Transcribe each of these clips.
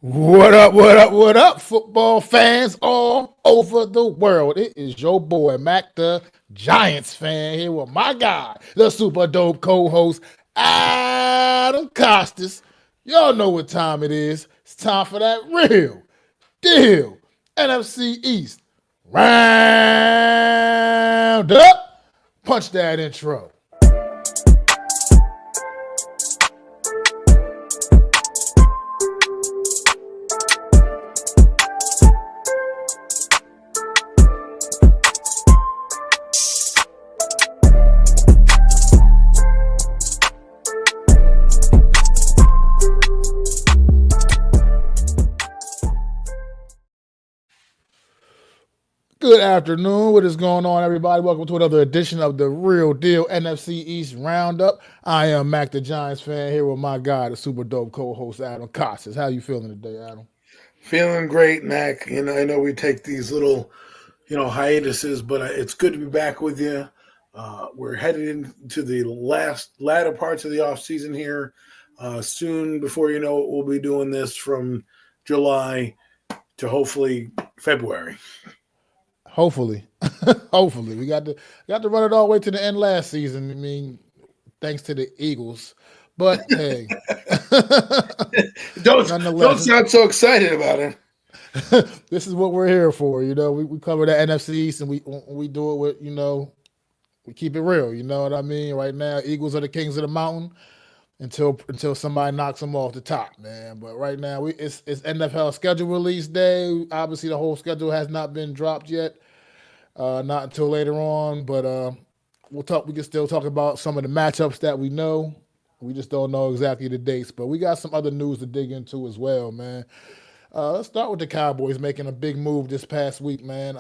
What up, what up, what up, football fans all over the world? It is your boy, Mac the Giants fan, here with my guy, the super dope co-host, Adam Costas. Y'all know what time it is. It's time for that real deal NFC East round up. Punch that intro. Good afternoon. What is going on, everybody? Welcome to another edition of the Real Deal NFC East Roundup. I am Mac the Giants fan here with my guy, the super dope co-host Adam Costas. How you feeling today, Adam? Feeling great, Mac. I know we take these little, hiatuses, but it's good to be back with you. We're headed into the latter parts of the off season here. Soon, before you know it, we'll be doing this from July to hopefully February. Hopefully, hopefully we got to run it all the way to the end last season. I mean, thanks to the Eagles, but hey, don't sound so excited about it. This is what we're here for. We cover the NFC East, and we do it with we keep it real. You know what I mean? Right now, Eagles are the kings of the mountain until somebody knocks them off the top, man. But right now, it's NFL schedule release day. Obviously, the whole schedule has not been dropped yet. Not until later on, but we'll talk. We can still talk about some of the matchups that we know. We just don't know exactly the dates, but we got some other news to dig into as well, man. Let's start with the Cowboys making a big move this past week, man.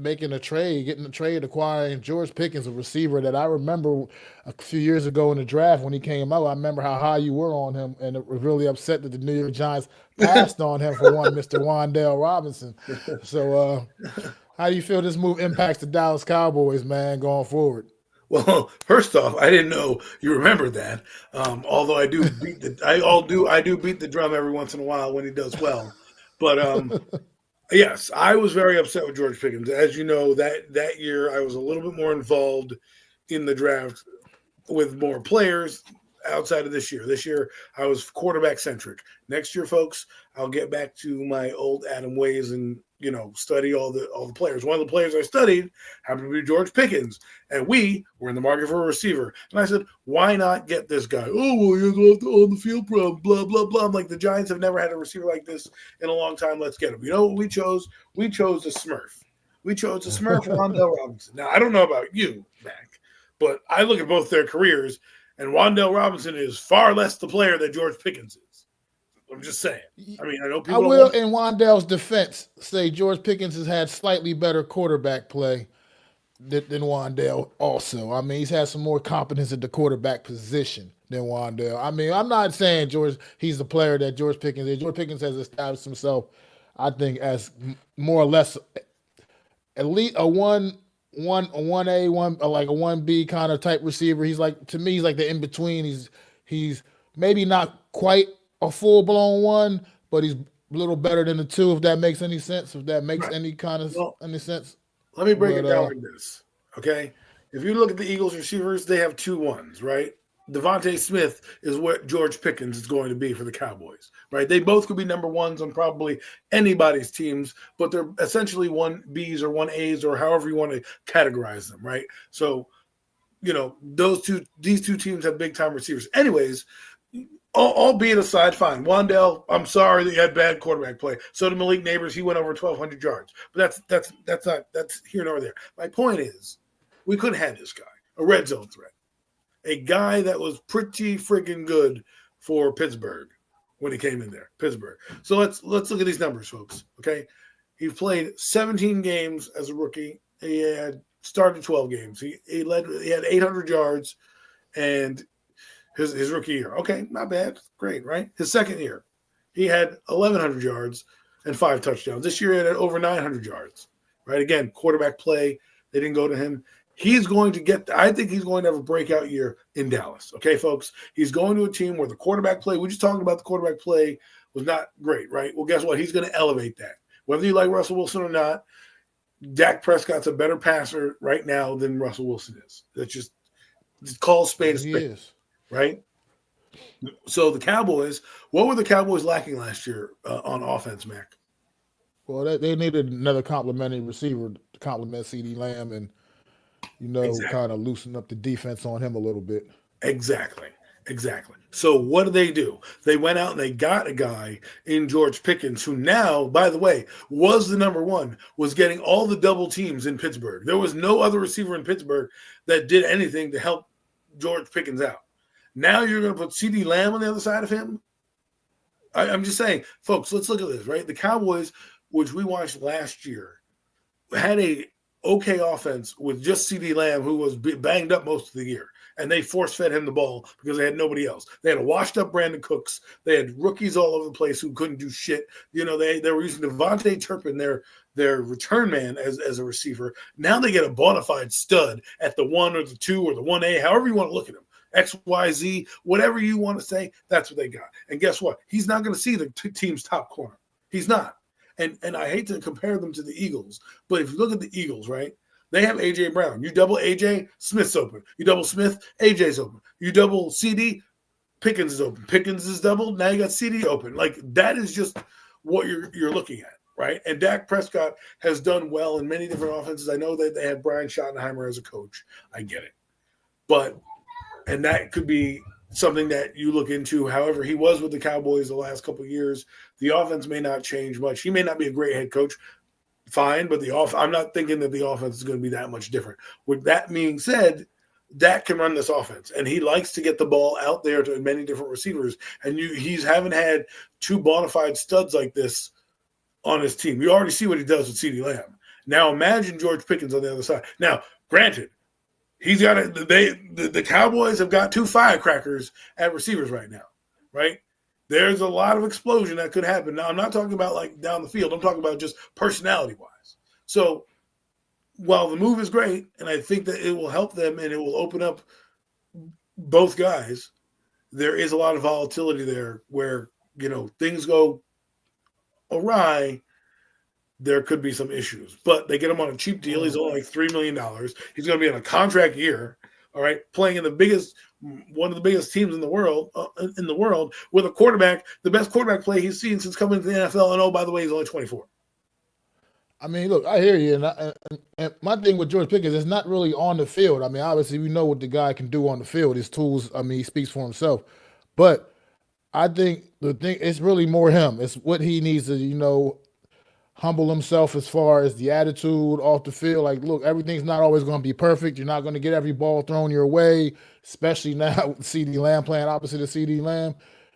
Getting a trade, acquiring George Pickens, a receiver that I remember a few years ago in the draft when he came out. I remember how high you were on him, and it was really upset that the New York Giants passed on him for one, Mr. Wan'Dale Robinson. So, how do you feel this move impacts the Dallas Cowboys, man, going forward? Well, first off, I didn't know you remembered that. Although I do beat the drum every once in a while when he does well. But yes, I was very upset with George Pickens. As you know, that year I was a little bit more involved in the draft with more players outside of this year. This year I was quarterback centric. Next year, folks, I'll get back to my old Adam ways and study all the players. One of the players I studied happened to be George Pickens, and we were in the market for a receiver. And I said, why not get this guy? Oh, well, you're going to on the field problem, blah, blah, blah. I'm like, the Giants have never had a receiver like this in a long time. Let's get him. You know what we chose? We chose a Smurf. We chose a Smurf, Wan'Dale Robinson. Now, I don't know about you, Mac, but I look at both their careers, and Wan'Dale Robinson is far less the player that George Pickens is. I'm just saying. I mean, I know people. I will, in Wan'Dale's defense, say George Pickens has had slightly better quarterback play than Wan'Dale. Also, I mean, he's had some more competence at the quarterback position than Wan'Dale. I mean, I'm not saying he's the player that George Pickens is. George Pickens has established himself, I think, as more or less at least a one A, like a 1B kind of type receiver. He's like, to me, he's like the in between. He's maybe not quite a full-blown one, but he's a little better than the two, if that makes any sense, if that makes any kind of any sense. Let me break it down like this, okay? If you look at the Eagles receivers, they have 2 1s, right? Devontae Smith is what George Pickens is going to be for the Cowboys, right? They both could be number 1s on probably anybody's teams, but they're essentially 1Bs or 1As or however you want to categorize them, right? So, these two teams have big-time receivers. Anyways, all being aside, fine. Wan'Dale, I'm sorry that he had bad quarterback play. So did Malik Neighbors. He went over 1,200 yards. But that's here nor there. My point is, we could have had this guy, a red zone threat, a guy that was pretty freaking good for Pittsburgh when he came in there. Pittsburgh. So let's look at these numbers, folks. Okay, he played 17 games as a rookie. He had started 12 games. He had 800 yards, and his rookie year. Okay, not bad. Great, right? His second year, he had 1,100 yards and 5 touchdowns. This year, he had over 900 yards, right? Again, quarterback play. They didn't go to him. I think he's going to have a breakout year in Dallas. Okay, folks? He's going to a team where the quarterback play, we just talked about the quarterback play was not great, right? Well, guess what? He's going to elevate that. Whether you like Russell Wilson or not, Dak Prescott's a better passer right now than Russell Wilson is. That's just call spade a He spade, is. right? So the Cowboys, what were the Cowboys lacking last year on offense, Mac? Well, they needed another complimentary receiver to complement CD Lamb and, Exactly. kind of loosen up the defense on him a little bit. Exactly. So what do? They went out and they got a guy in George Pickens, who now, by the way, was the number one, was getting all the double teams in Pittsburgh. There was no other receiver in Pittsburgh that did anything to help George Pickens out. Now you're going to put CD Lamb on the other side of him? I'm just saying, folks, let's look at this, right? The Cowboys, which we watched last year, had a okay offense with just CD Lamb, who was banged up most of the year. And they force-fed him the ball because they had nobody else. They had a washed-up Brandon Cooks. They had rookies all over the place who couldn't do shit. They were using Devontae Turpin, their return man, as a receiver. Now they get a bona fide stud at the 1 or the 2 or the 1A, however you want to look at him. XYZ, whatever you want to say, that's what they got. And guess what? He's not going to see the team's top corner. He's not. And I hate to compare them to the Eagles, but if you look at the Eagles, right? They have A.J. Brown. You double A.J., Smith's open. You double Smith, A.J.'s open. You double C.D., Pickens is open. Pickens is doubled, now you got C.D. open. Like, that is just what you're looking at, right? And Dak Prescott has done well in many different offenses. I know that they had Brian Schottenheimer as a coach. I get it. And that could be something that you look into. However, he was with the Cowboys the last couple of years. The offense may not change much. He may not be a great head coach. Fine, but I'm not thinking that the offense is going to be that much different. With that being said, Dak can run this offense, and he likes to get the ball out there to many different receivers. And he's haven't had two bona fide studs like this on his team. You already see what he does with CeeDee Lamb. Now imagine George Pickens on the other side. Now, granted, he's got the Cowboys have got two firecrackers at receivers right now, right? There's a lot of explosion that could happen. Now, I'm not talking about like down the field. I'm talking about just personality-wise. So while the move is great, and I think that it will help them and it will open up both guys, there is a lot of volatility there where, things go awry. There could be some issues. But they get him on a cheap deal. He's only like $3 million. He's going to be in a contract year, all right, playing in one of the biggest teams in the world, with a quarterback, the best quarterback play he's seen since coming to the NFL. And oh, by the way, he's only 24. I mean, look, I hear you, and my thing with George Pickens is not really on the field. I mean, obviously, we know what the guy can do on the field. His tools, I mean, he speaks for himself. But I think the thing, it's really more him. It's what he needs to, humble himself as far as the attitude off the field. Like, look, everything's not always going to be perfect. You're not going to get every ball thrown your way, especially now with CeeDee Lamb playing opposite of CeeDee Lamb.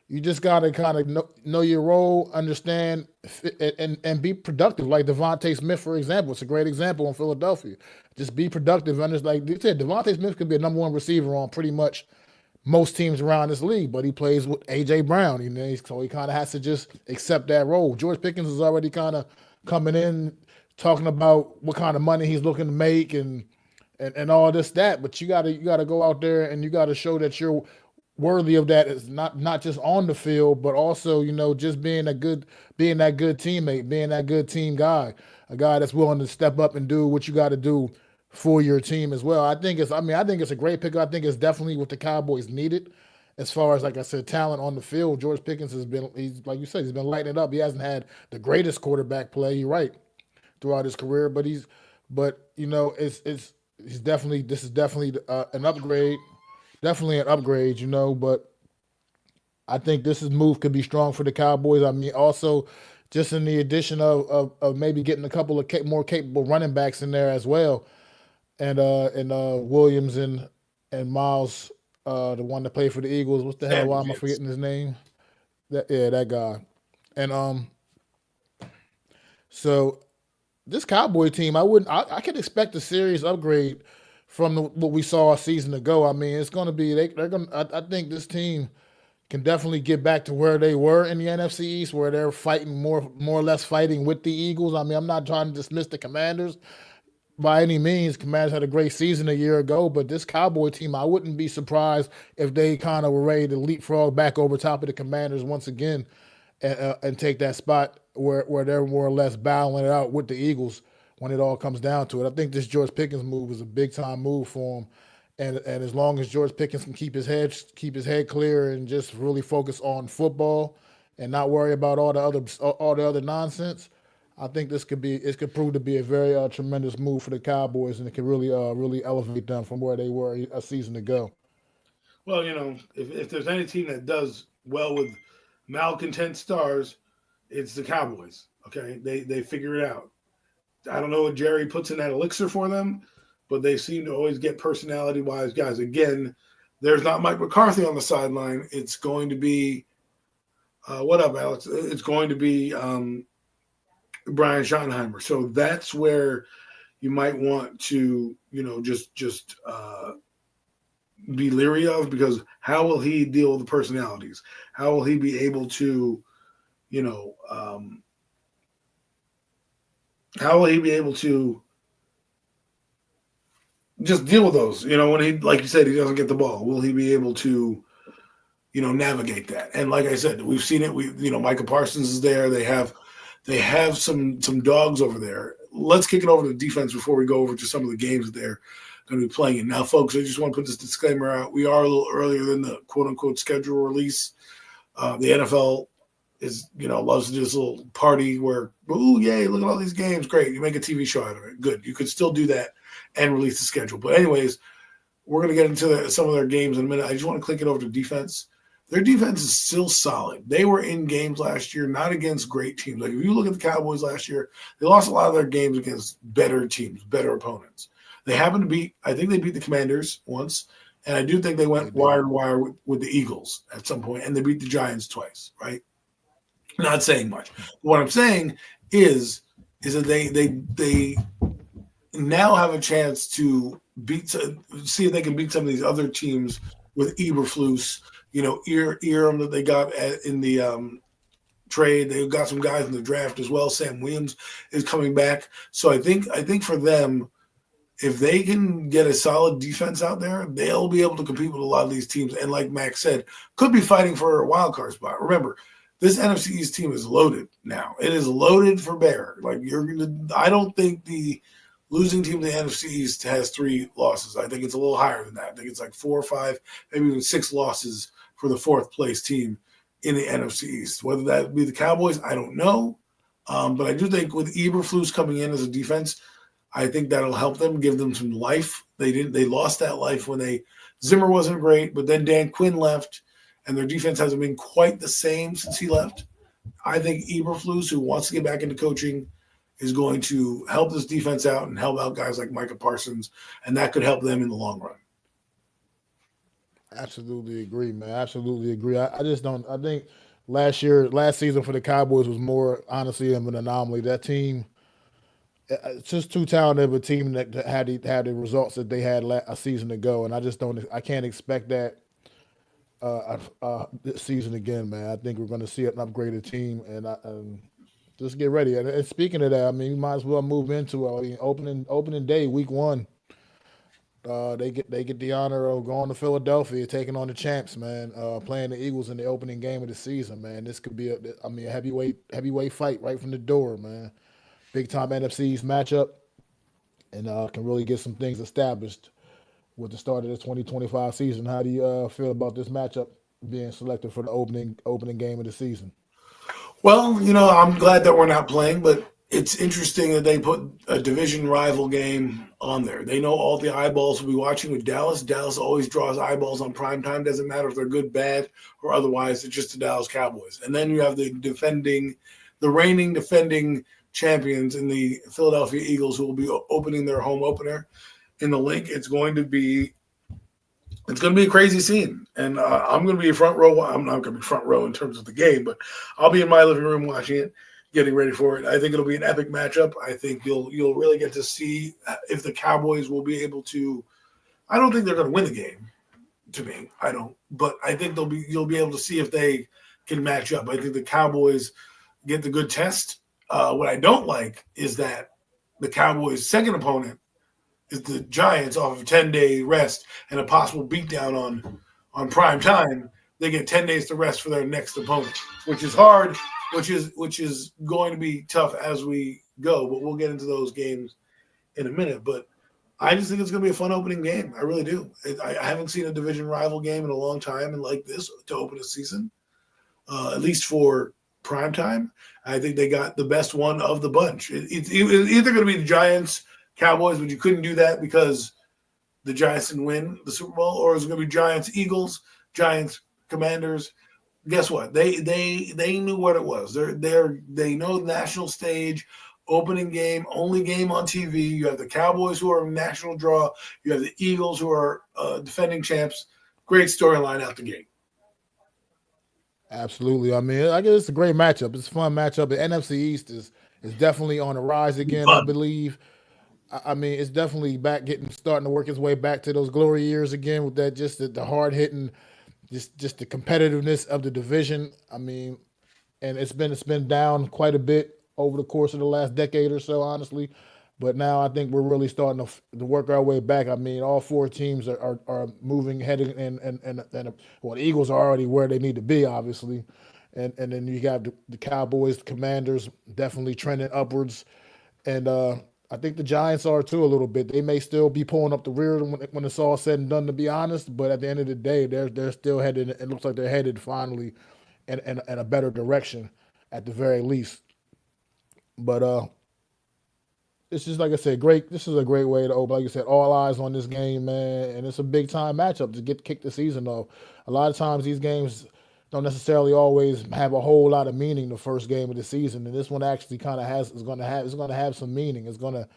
You just got to kind of know your role, understand, and be productive. Like Devontae Smith, for example. It's a great example in Philadelphia. Just be productive. Like they said, Devontae Smith could be a number one receiver on pretty much most teams around this league, but he plays with A.J. Brown. So he kind of has to just accept that role. George Pickens is already kind of coming in, talking about what kind of money he's looking to make and all this, that. But you gotta go out there and you gotta show that you're worthy of that. It's not just on the field, but also, just being that good teammate, being that good team guy, a guy that's willing to step up and do what you got to do for your team as well. I think it's a great pick. I think it's definitely what the Cowboys needed. As far as, like I said, talent on the field, George Pickens he's like you said, he's been lighting it up. He hasn't had the greatest quarterback play, you're right, throughout his career, but this is definitely an upgrade, but I think this move could be strong for the Cowboys. I mean, also just in the addition of maybe getting a couple of more capable running backs in there as well, and Williams and Miles. The one that played for the Eagles. What the hell? Why am I forgetting his name? That guy. And so this Cowboy team, I could expect a serious upgrade from what we saw a season ago. I mean, it's going to be I think this team can definitely get back to where they were in the NFC East, where they're fighting more or less fighting with the Eagles. I mean, I'm not trying to dismiss the Commanders by any means. Commanders had a great season a year ago, but this Cowboy team, I wouldn't be surprised if they kind of were ready to leapfrog back over top of the Commanders once again and take that spot where they're more or less battling it out with the Eagles when it all comes down to it. I think this George Pickens move is a big time move for him. And as long as George Pickens can keep his head clear and just really focus on football and not worry about all the other nonsense, I think it could prove to be a very tremendous move for the Cowboys, and it could really elevate them from where they were a season ago. Well, if there's any team that does well with malcontent stars, it's the Cowboys. Okay, they figure it out. I don't know what Jerry puts in that elixir for them, but they seem to always get personality-wise guys. Again, there's not Mike McCarthy on the sideline. It's going to be what up, Alex? It's going to be Brian Schottenheimer. So that's where you might want to, just be leery of, because how will he deal with the personalities? How will he be able to, how will he be able to just deal with those? When he, like you said, he doesn't get the ball. Will he be able to, navigate that? And like I said, we've seen it. Micah Parsons is there. They have some dogs over there. Let's kick it over to the defense before we go over to some of the games that they're going to be playing in. Now, folks, I just want to put this disclaimer out. We are a little earlier than the quote-unquote schedule release. The NFL loves to do this little party where, ooh, yay, look at all these games. Great. You make a TV show out of it. Good. You could still do that and release the schedule. But anyways, we're going to get into some of their games in a minute. I just want to click it over to defense. Their defense is still solid. They were in games last year, not against great teams. Like if you look at the Cowboys last year, they lost a lot of their games against better teams, better opponents. They happened to I think they beat the Commanders once, and I do think they went wire to wire with the Eagles at some point, and they beat the Giants twice, right? Not saying much. What I'm saying is that they now have a chance to see if they can beat some of these other teams with Eberflus, Earham that they got in the trade. They've got some guys in the draft as well. Sam Williams is coming back. So I think for them, if they can get a solid defense out there, they'll be able to compete with a lot of these teams. And like Max said, could be fighting for a wild card spot. Remember, this NFC East team is loaded now. It is loaded for bear. I don't think the losing team in the NFC East has 3 losses. I think it's a little higher than that. I think it's like 4 or 5, maybe even 6 losses for the 4th place team in the NFC East. Whether that be the Cowboys, I don't know. But I do think with Eberflus coming in as a defense, I think that'll help them, give them some life. They lost that life when Zimmer wasn't great, but then Dan Quinn left, and their defense hasn't been quite the same since he left. I think Eberflus, who wants to get back into coaching, is going to help this defense out and help out guys like Micah Parsons, and that could help them in the long run. Absolutely agree, man. Absolutely agree. I just don't. I think last season for the Cowboys was more honestly of an anomaly. That team, it's just too talented of a team that had the results that they had a season ago, and I just don't. I can't expect that this season again, man. I think we're going to see an upgraded team, and just get ready. And speaking of that, I mean, you might as well move into opening day, week 1. They get the honor of going to Philadelphia, taking on the champs, man. Playing the Eagles in the opening game of the season, man. This could be a heavyweight fight right from the door, man. Big time NFC East matchup, and can really get some things established with the start of the 2025 season. How do you feel about this matchup being selected for the opening game of the season? Well, I'm glad that we're not playing, but it's interesting that they put a division rival game on there. They know all the eyeballs will be watching with Dallas. Dallas always draws eyeballs on prime time. Doesn't matter if they're good, bad, or otherwise. It's just the Dallas Cowboys. And then you have the reigning defending champions in the Philadelphia Eagles, who will be opening their home opener in the link. It's going to be a crazy scene, and I'm going to be front row. I'm not going to be front row in terms of the game, but I'll be in my living room watching it, getting ready for it. I think it'll be an epic matchup. I think you'll really get to see if the Cowboys will be able to. I don't think they're going to win the game. To me, I don't, but I think you'll be able to see if they can match up. I think the Cowboys get the good test. What I don't like is that the Cowboys' second opponent is the Giants off of a 10-day rest and a possible beatdown on prime time they get 10 days to rest for their next opponent, which is hard, which is going to be tough as we go. But we'll get into those games in a minute. But I just think it's going to be a fun opening game. I really do. I haven't seen a division rival game in a long time and like this to open a season, at least for prime time. I think they got the best one of the bunch. It's either going to be the Giants, Cowboys, but you couldn't do that because the Giants didn't win the Super Bowl, or it's going to be Giants, Eagles, Giants, Commanders. Guess what? They knew what it was. They know the national stage, opening game, only game on TV. You have the Cowboys who are a national draw. You have the Eagles who are defending champs. Great storyline out the gate. Absolutely. I mean, I guess it's a great matchup. It's a fun matchup. The NFC East is definitely on the rise again, I believe. I mean, it's definitely starting to work its way back to those glory years again with that just the hard hitting, just the competitiveness of the division. I mean, and it's been down quite a bit over the course of the last decade or so, honestly. But now I think we're really starting to work our way back. I mean, all four teams are moving, heading, and well, the Eagles are already where they need to be, obviously. And then you got the Cowboys, the Commanders definitely trending upwards. And I think the Giants are too a little bit. They may still be pulling up the rear when it's all said and done, to be honest. But at the end of the day, they're still headed. It looks like they're headed finally in a better direction, at the very least. But it's just like I said, great. This is a great way to open. Like you said, all eyes on this game, man, and it's a big time matchup to kick the season off. A lot of times these games don't necessarily always have a whole lot of meaning the first game of the season, and this one actually kind of is going to have some meaning. It's going to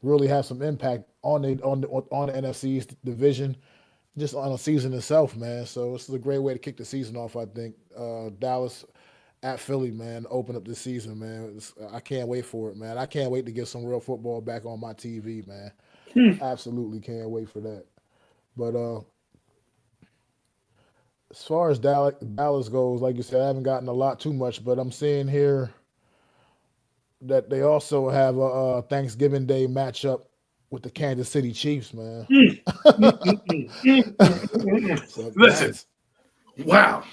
really have some impact on the NFC East division, just on the season itself, man. So this is a great way to kick the season off. I think Dallas at Philly, man, open up this season, man. I can't wait for it, man. I can't wait to get some real football back on my TV, man. Absolutely can't wait for that. But as far as Dallas goes, like you said, I haven't gotten a lot too much, but I'm seeing here that they also have a Thanksgiving Day matchup with the Kansas City Chiefs, man. So Listen, wow.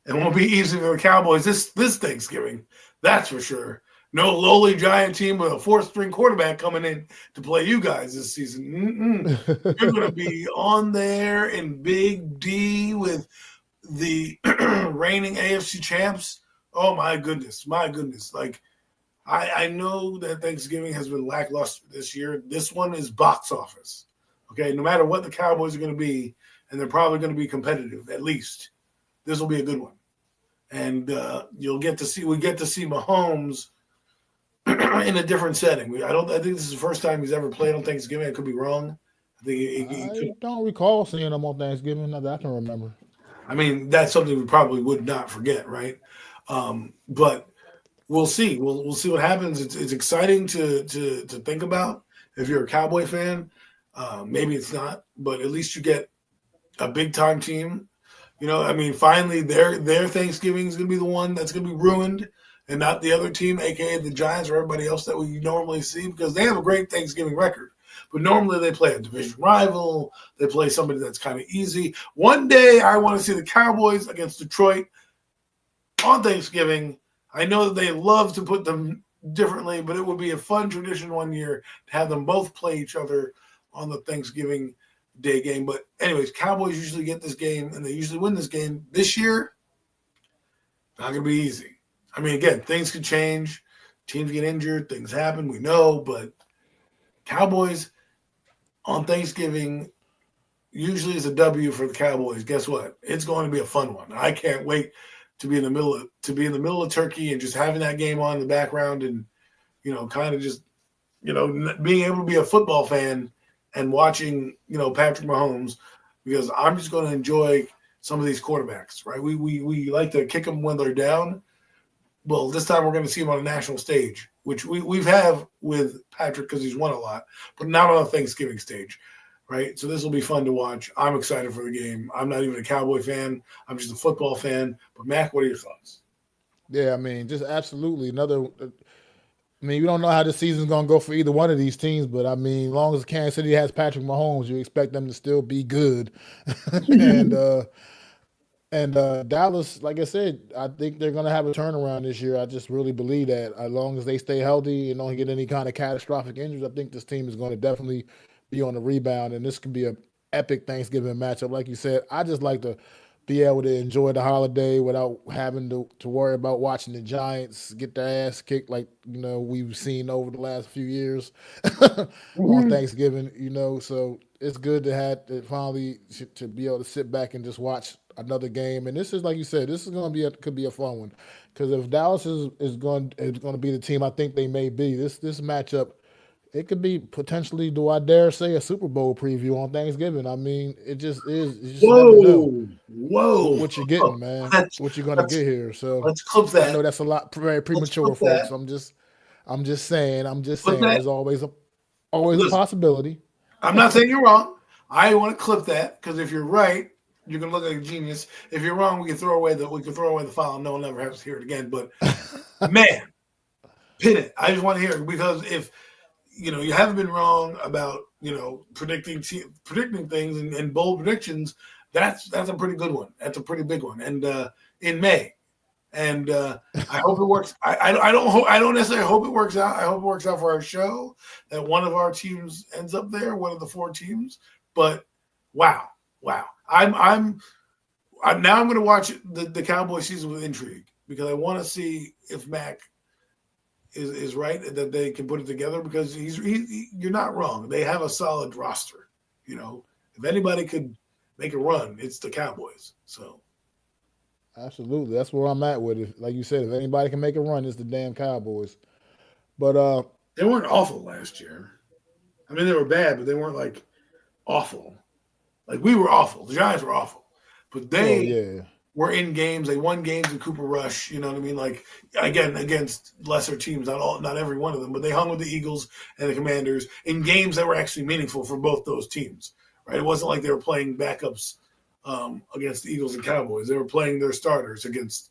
It won't be easy for the Cowboys this Thanksgiving, that's for sure. No lowly Giant team with a fourth-string quarterback coming in to play you guys this season. You're going to be on there in Big D with the reigning AFC champs. Oh, my goodness. Like, I know that Thanksgiving has been lackluster this year. This one is box office. Okay, no matter what the Cowboys are going to be, and they're probably going to be competitive, at least, this will be a good one. And we get to see Mahomes in a different setting. I think this is the first time he's ever played on Thanksgiving. I could be wrong. I don't recall seeing him on Thanksgiving, not that I can remember. I mean, that's something we probably would not forget, right? But we'll see. We'll see what happens. It's exciting to think about. If you're a Cowboy fan, maybe it's not, but at least you get a big time team. You know, I mean, finally, their Thanksgiving is going to be the one that's going to be ruined, and not the other team, aka the Giants or everybody else that we normally see, because they have a great Thanksgiving record. But normally they play a division rival. They play somebody that's kind of easy. One day I want to see the Cowboys against Detroit on Thanksgiving. I know that they love to put them differently, but it would be a fun tradition one year to have them both play each other on the Thanksgiving Day game. But anyways, Cowboys usually get this game, and they usually win this game. This year, not going to be easy. I mean, again, things could change. Teams get injured. Things happen. We know. But Cowboys on Thanksgiving usually is a W for the Cowboys. Guess what? It's going to be a fun one. I can't wait to be in the middle of Turkey and just having that game on in the background and, you know, kind of just, you know, being able to be a football fan and watching, you know, Patrick Mahomes, because I'm just going to enjoy some of these quarterbacks, right? We like to kick them when they're down. Well, this time we're going to see him on a national stage, which we've had with Patrick because he's won a lot, but not on a Thanksgiving stage, right? So this will be fun to watch. I'm excited for the game. I'm not even a Cowboy fan. I'm just a football fan. But, Mac, what are your thoughts? Yeah, I mean, just absolutely another I mean, we don't know how the season's gonna go for either one of these teams, but I mean, as long as Kansas City has Patrick Mahomes, you expect them to still be good. and Dallas, like I said, I think they're gonna have a turnaround this year. I just really believe that as long as they stay healthy and don't get any kind of catastrophic injuries, I think this team is going to definitely be on the rebound, and this could be a epic Thanksgiving matchup. Like you said, I just like to be able to enjoy the holiday without having to worry about watching the Giants get their ass kicked like we've seen over the last few years on Mhm. Thanksgiving. So it's good to have to finally to be able to sit back and just watch another game. And this is like you said, this is going to be could be a fun one because if Dallas is going to be the team I think they may be, this matchup it could be potentially, do I dare say, a Super Bowl preview on Thanksgiving. I mean, it just is. You just never know Whoa, whoa. what you're getting, man. Let's What you're going to let's get here. So let's clip I know that. that's a lot very Let's premature, clip folks. that. I'm just saying. I'm just Clip saying. that. There's always a Listen, possibility. I'm not saying you're wrong. I want to clip that because if you're right, you're gonna look like a genius. If you're wrong, we can throw away the file and no one ever has to hear it again. But man, pin it. I just want to hear it because if you haven't been wrong about predicting things and bold predictions. That's a pretty good one. That's a pretty big one. And in May, and I hope it works. I don't necessarily hope it works out. I hope it works out for our show that one of our teams ends up there, one of the four teams. But wow, wow. I'm now I'm going to watch the Cowboy season with intrigue because I want to see if Mac is right that they can put it together because you're not wrong. They have a solid roster. If anybody could make a run, it's the Cowboys. So Absolutely, that's where I'm at with it. Like you said, if anybody can make a run, it's the damn Cowboys. But they weren't awful last year. I mean, they were bad, but they weren't like awful. Like we were awful. The Giants were awful, but well, they yeah, were in games. They won games with Cooper Rush. You know what I mean? Like again against lesser teams, not every one of them, but they hung with the Eagles and the Commanders in games that were actually meaningful for both those teams. Right? It wasn't like they were playing backups against the Eagles and Cowboys. They were playing their starters against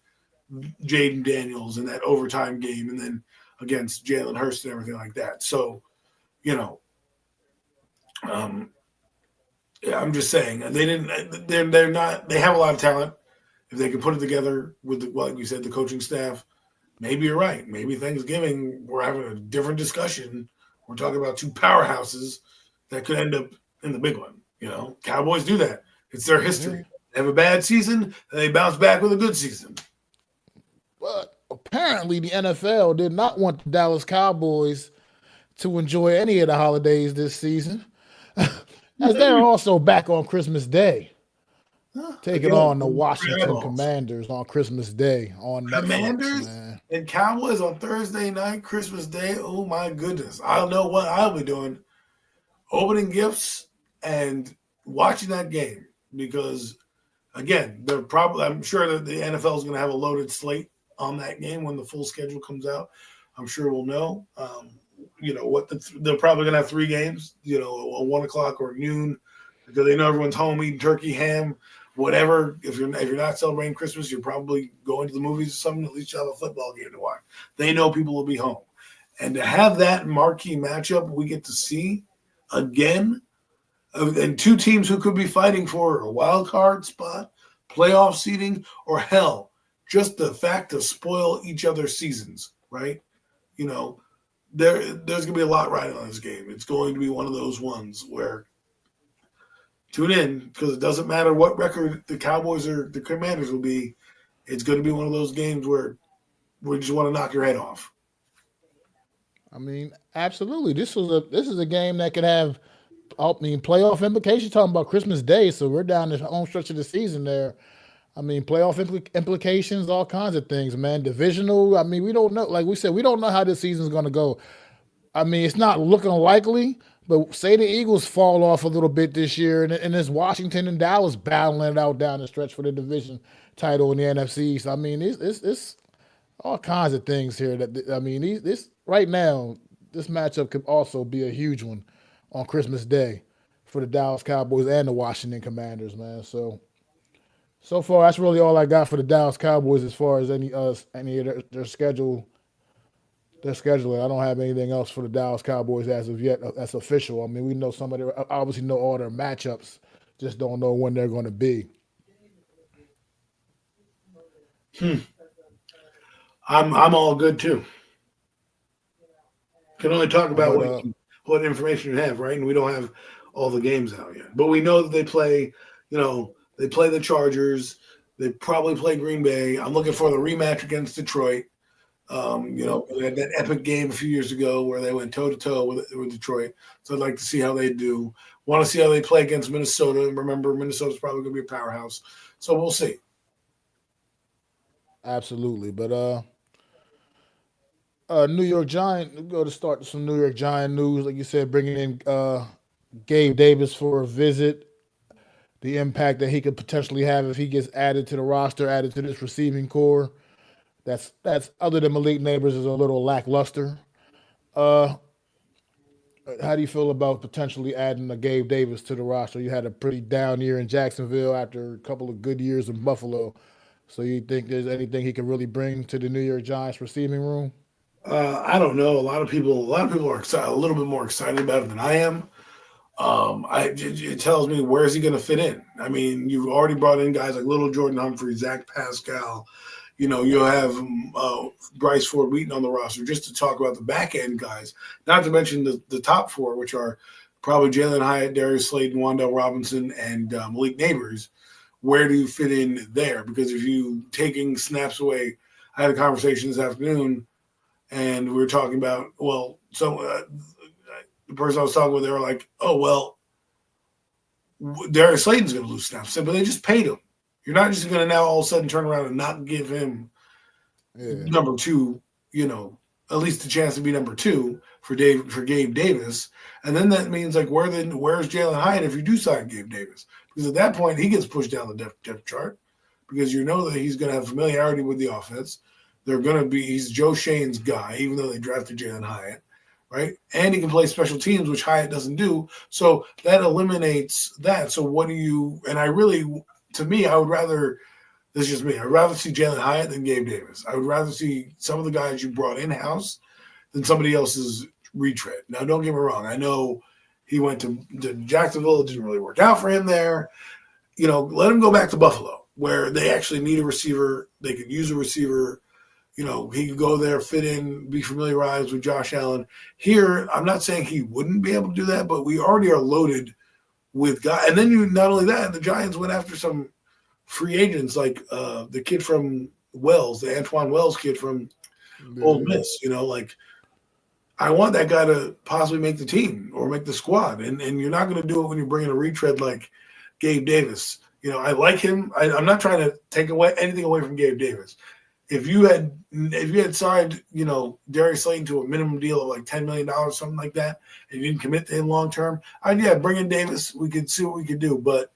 Jaden Daniels in that overtime game, and then against Jalen Hurst and everything like that. So, you know, um, yeah, I'm just saying they didn't. They're not. They have a lot of talent. If they can put it together with, like you said, the coaching staff, maybe you're right. Maybe Thanksgiving we're having a different discussion. We're talking about two powerhouses that could end up in the big one. Cowboys do that. It's their yeah. history. They have a bad season, and they bounce back with a good season. But apparently, the NFL did not want the Dallas Cowboys to enjoy any of the holidays this season, as they're also back on Christmas Day, taking on the Again, Washington eyeballs. Commanders on Christmas Day on Netflix, Commanders man. and Cowboys on Thursday night, Christmas Day. Oh my goodness! I don't know what I'll be doing. Opening gifts and watching that game because again, they're probably. I'm sure that the NFL is going to have a loaded slate on that game when the full schedule comes out. I'm sure we'll know. They're probably going to have three games. A 1:00 or noon because they know everyone's home eating turkey, ham, whatever. If you're not celebrating Christmas, you're probably going to the movies or something. At least you have a football game to watch. They know people will be home, and to have that marquee matchup, we get to see again, and two teams who could be fighting for a wild card spot, playoff seeding, or hell, just the fact to spoil each other's seasons, right? There's going to be a lot riding on this game. It's going to be one of those ones where tune in because it doesn't matter what record the Cowboys or the Commanders will be. It's going to be one of those games where we just want to knock your head off. I mean, absolutely. This is a game that could have, playoff implications. Talking about Christmas Day, so we're down the home stretch of the season there. I mean, playoff implications, all kinds of things, man. Divisional. I mean, we don't know. Like we said, we don't know how this season's going to go. I mean, it's not looking likely, but say the Eagles fall off a little bit this year, and it's Washington and Dallas battling it out down the stretch for the division title in the NFC East. I mean, it's all kinds of things here. This right now, this matchup could also be a huge one on Christmas Day for the Dallas Cowboys and the Washington Commanders, man. So far, that's really all I got for the Dallas Cowboys as far as any of their schedule their scheduling. I don't have anything else for the Dallas Cowboys as of yet. That's official. I mean, we know some of their obviously know all their matchups, just don't know when they're going to be. Hmm. I'm all good too. Can only talk about But what information you have, right? And we don't have all the games out yet, but we know that they play. They play the Chargers. They probably play Green Bay. I'm looking for the rematch against Detroit. yep, They had that epic game a few years ago where they went toe to toe with Detroit. So I'd like to see how they do. Want to see how they play against Minnesota. Remember, Minnesota's probably going to be a powerhouse. So we'll see. absolutely. But New York Giant. Go to start some New York Giant news, like you said, bringing in Gabe Davis for a visit. The impact that he could potentially have if he gets added to the roster, added to this receiving core. That's other than Malik Neighbors is a little lackluster. Uh, how do you feel about potentially adding a Gabe Davis to the roster? You had a pretty down year in Jacksonville after a couple of good years in Buffalo. So you think there's anything he can really bring to the New York Giants receiving room? I don't know. A lot of people are excited, a little bit more excited about it than I am. It tells me where is he going to fit in. I mean, you've already brought in guys like Little Jordan Humphrey, Zach Pascal. You'll have Bryce Ford Wheaton on the roster just to talk about the back end guys, not to mention the top four, which are probably Jalen Hyatt, Darius Slayton, Wandell Robinson, and Malik Neighbors. Where do you fit in there? Because if you taking snaps away, I had a conversation this afternoon, and we were talking about the person I was talking with, they were like, "Oh well, Darius Slayton's going to lose snaps," but they just paid him. You're not just going to now all of a sudden turn around and not give him Yeah. number two, at least a chance to be number two for Gabe Davis. And then that means like where's Jalen Hyatt if you do sign Gabe Davis? Because at that point he gets pushed down the depth chart because you know that he's going to have familiarity with the offense. He's Joe Shane's guy, even though they drafted Jalen Hyatt, right? And he can play special teams, which Hyatt doesn't do. So that eliminates that. So to me, I would rather, this is just me, I'd rather see Jalen Hyatt than Gabe Davis. I would rather see some of the guys you brought in-house than somebody else's retread. Now, don't get me wrong. I know he went to Jacksonville. It didn't really work out for him there. Let him go back to Buffalo, where they actually need a receiver. They could use a receiver. He could go there, fit in, be familiarized with Josh Allen. Here, I'm not saying he wouldn't be able to do that, but we already are loaded with guys. And then not only that, the Giants went after some free agents like the kid from Wells, the Antoine Wells kid from Ole Miss. I want that guy to possibly make the team or make the squad. And you're not going to do it when you're bringing a retread like Gabe Davis. I like him. I'm not trying to take anything away from Gabe Davis. If you had signed, Darius Slayton to a minimum deal of like $10 million, something like that, and you didn't commit to him long term, bring in Davis. We could see what we could do, but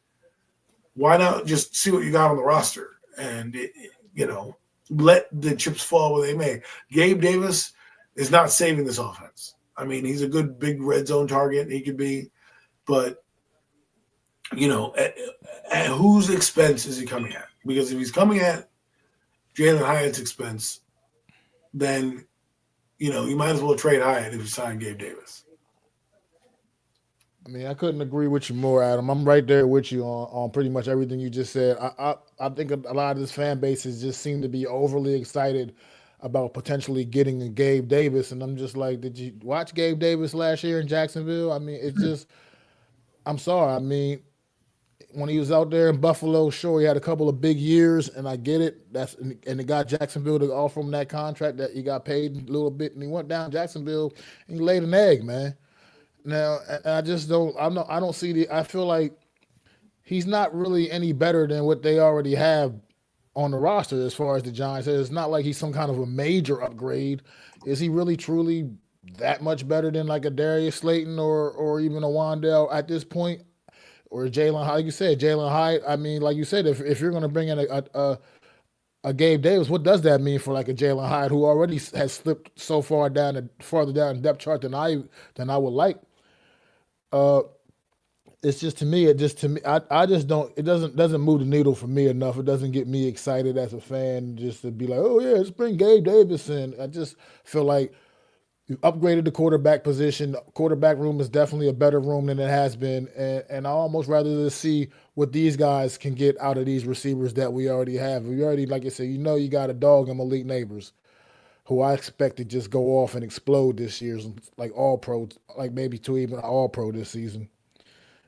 why not just see what you got on the roster and let the chips fall where they may. Gabe Davis is not saving this offense. I mean, he's a good big red zone target. He could be, but at whose expense is he coming at? Because if he's coming at Jalen Hyatt's expense, then you might as well trade Hyatt if you sign Gabe Davis. I mean, I couldn't agree with you more, Adam. I'm right there with you on pretty much everything you just said. I think a lot of this fan base has just seemed to be overly excited about potentially getting a Gabe Davis, and I'm just like, did you watch Gabe Davis last year in Jacksonville? I mean, it's just, I'm sorry. I mean, when he was out there in Buffalo, sure, he had a couple of big years, and I get it. And it got Jacksonville to offer him that contract that he got paid a little bit, and he went down to Jacksonville and he laid an egg, man. Now, I just don't. I don't see the. I feel like he's not really any better than what they already have on the roster as far as the Giants. It's not like he's some kind of a major upgrade. Is he really truly that much better than like a Darius Slayton or even a Wandell at this point? Or Jalen, like you said, Jalen Hyatt. I mean, like you said, if you're going to bring in a Gabe Davis, what does that mean for like a Jalen Hyatt who already has slipped so farther down the depth chart than I would like? Uh, it's just to me, I just don't. It doesn't move the needle for me enough. It doesn't get me excited as a fan just to be like, oh yeah, let's bring Gabe Davis in. I just feel like You upgraded the quarterback position. Quarterback room is definitely a better room than it has been, and I almost rather to see what these guys can get out of these receivers that we already have. We already, like I said, you got a dog in Malik Neighbors, who I expect to just go off and explode this year, like all pro, like maybe to even all pro this season.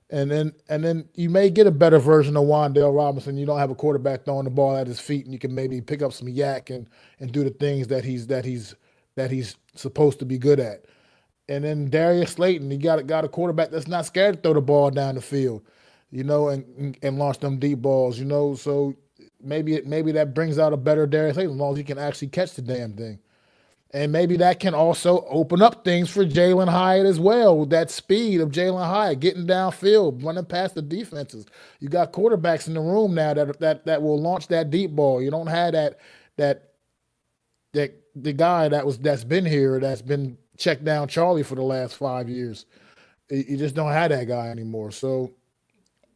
And then you may get a better version of Wandale Robinson. You don't have a quarterback throwing the ball at his feet, and you can maybe pick up some yak and do the things that he's supposed to be good at. And then Darius Slayton, you got a quarterback that's not scared to throw the ball down the field, and launch them deep balls. So maybe that brings out a better Darius Slayton as long as he can actually catch the damn thing. And maybe that can also open up things for Jalen Hyatt as well, with that speed of Jalen Hyatt getting downfield, running past the defenses. You got quarterbacks in the room now that will launch that deep ball. You don't have that the guy that's been here, that's been checked down Charlie for the last 5 years. You just don't have that guy anymore. So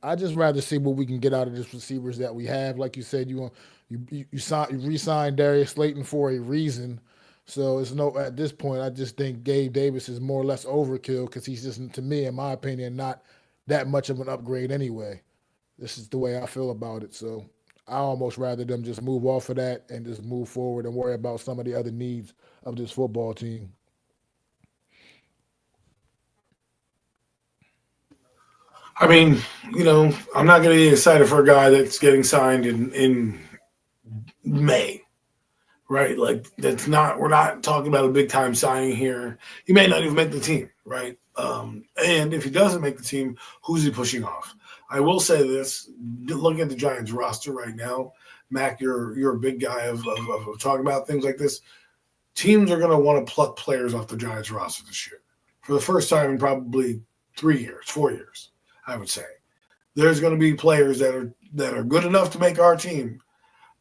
I just rather see what we can get out of these receivers that we have. Like you said, you re-signed Darius Slayton for a reason. So at this point, I just think Gabe Davis is more or less overkill because he's just, to me, in my opinion, not that much of an upgrade anyway. This is the way I feel about it. So I almost rather them just move off of that and just move forward and worry about some of the other needs of this football team. I mean, I'm not going to get excited for a guy that's getting signed in May. Right, like we're not talking about a big time signing here. He may not even make the team, right? And if he doesn't make the team, who's he pushing off? I will say this: looking at the Giants roster right now, Mac, you're a big guy of talking about things like this. Teams are going to want to pluck players off the Giants roster this year for the first time in probably 4 years. I would say there's going to be players that are good enough to make our team.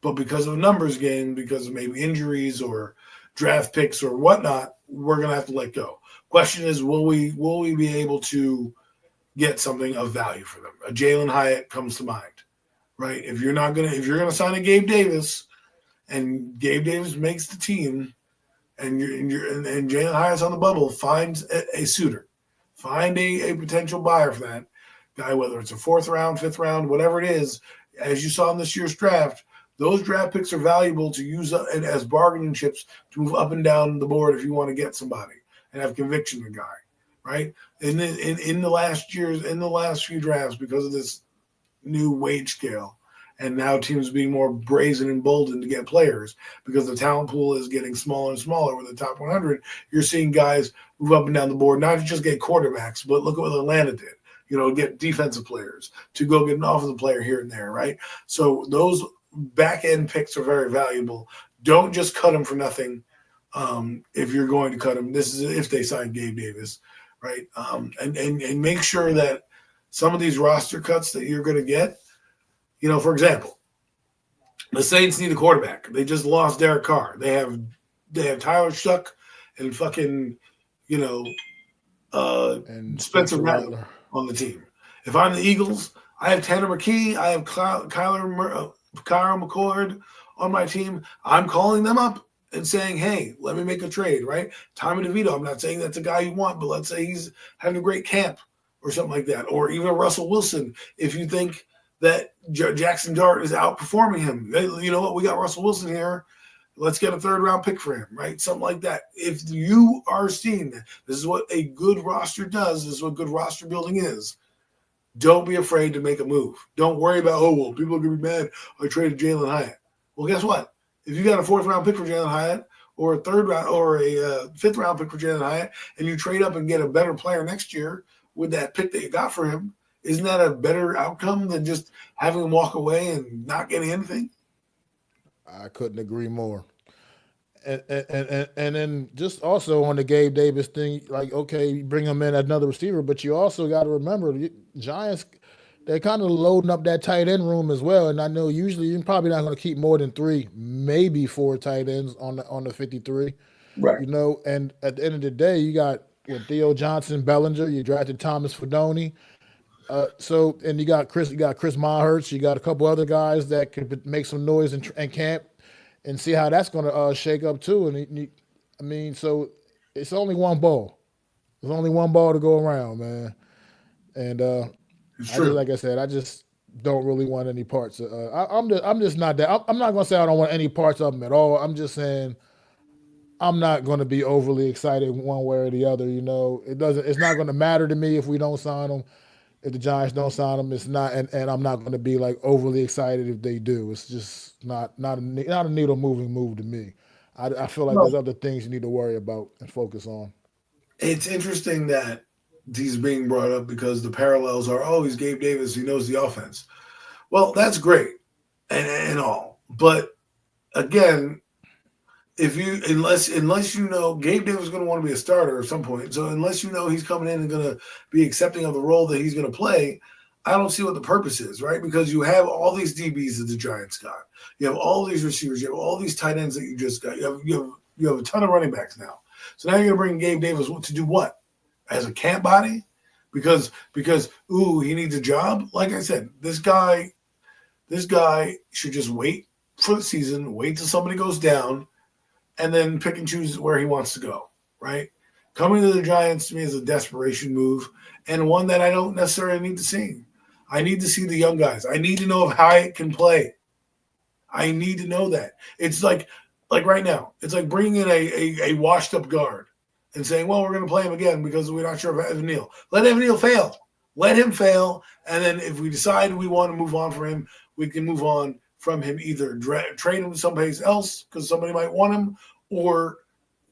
But because of a numbers game, because of maybe injuries or draft picks or whatnot, we're going to have to let go. Question is, will we be able to get something of value for them? A Jalen Hyatt comes to mind, right? If you're going to sign a Gabe Davis, and Gabe Davis makes the team, and Jalen Hyatt's on the bubble, find a suitor, find a potential buyer for that guy, whether it's a 4th round, 5th round, whatever it is. As you saw in this year's draft. Those draft picks are valuable to use as bargaining chips to move up and down the board if you want to get somebody and have conviction in the guy, right? In the last few drafts, because of this new wage scale, and now teams being more brazen and bolden to get players because the talent pool is getting smaller and smaller with the top 100, you're seeing guys move up and down the board, not to just get quarterbacks, but look at what Atlanta did, get defensive players to go get an offensive player here and there, right? So those back-end picks are very valuable. Don't just cut them for nothing if you're going to cut them. This is if they sign Gabe Davis, right? And make sure that some of these roster cuts that you're going to get, for example, the Saints need a quarterback. They just lost Derek Carr. They have Tyler Shuck and fucking, and Spencer Rattler on the team. If I'm the Eagles, I have Tanner McKee. I have Kyler McCord on my team. I'm calling them up and saying, hey, let me make a trade, right? Tommy DeVito, I'm not saying that's a guy you want, but let's say he's having a great camp or something like that. Or even Russell Wilson, if you think that Jackson Dart is outperforming him. You know what? We got Russell Wilson here. Let's get a 3rd round pick for him, right? Something like that. If you are seeing that, this is what a good roster does. This is what good roster building is. Don't be afraid to make a move. Don't worry about, people are going to be mad I traded Jalen Hyatt. Well, guess what? If you got a 4th round pick for Jalen Hyatt or a 3rd round or a 5th round pick for Jalen Hyatt and you trade up and get a better player next year with that pick that you got for him, isn't that a better outcome than just having him walk away and not getting anything? I couldn't agree more. And then just also on the Gabe Davis thing, like, okay, you bring him in as another receiver, but you also got to remember the Giants, they're kind of loading up that tight end room as well. And I know usually you're probably not going to keep more than 3, maybe 4 tight ends on the 53. Right. And at the end of the day, you got Theo Johnson, Bellinger, you drafted Thomas Fidone. And you got Chris Mahertz, you got a couple other guys that could make some noise in camp. And see how that's going to shake up too. So it's only one ball. There's only one ball to go around, man. And It's I just, true. like I said, I just don't really want any parts. I'm just not that. I'm not gonna say I don't want any parts of them at all. I'm just saying I'm not going to be overly excited one way or the other. You know, it doesn't. It's not going to matter to me if we don't sign them. If the Giants don't sign them, it's not, and I'm not going to be like overly excited if they do. It's just not a needle moving move to me. I feel like there's Well, other things you need to worry about and focus on. it's interesting that he's being brought up because the parallels are, oh, he's Gabe Davis, he knows the offense. Well, that's great and all, but again, if you unless you know Gabe Davis is going to want to be a starter at some point, so unless you know he's coming in and going to be accepting of the role that he's going to play, I don't see what the purpose is, right? Because you have all these DBs that the Giants got, you have all these receivers, you have all these tight ends that you just got, you have a ton of running backs now. So now you're going to bring Gabe Davis to do what? As a camp body? Because he needs a job. Like I said, this guy should just wait for the season, wait till somebody goes down, and then pick and choose where he wants to go, right? Coming to the Giants to me is a desperation move and one that I don't necessarily need to see. I need to see the young guys. I need to know if Hyatt can play. I need to know that. It's like right now, it's like bringing in a washed up guard and saying, well, we're going to play him again because we're not sure of Evan Neal. Let Evan Neal fail. Let him fail. And then if we decide we want to move on from him, we can move on from him, either trade him someplace else because somebody might want him, or,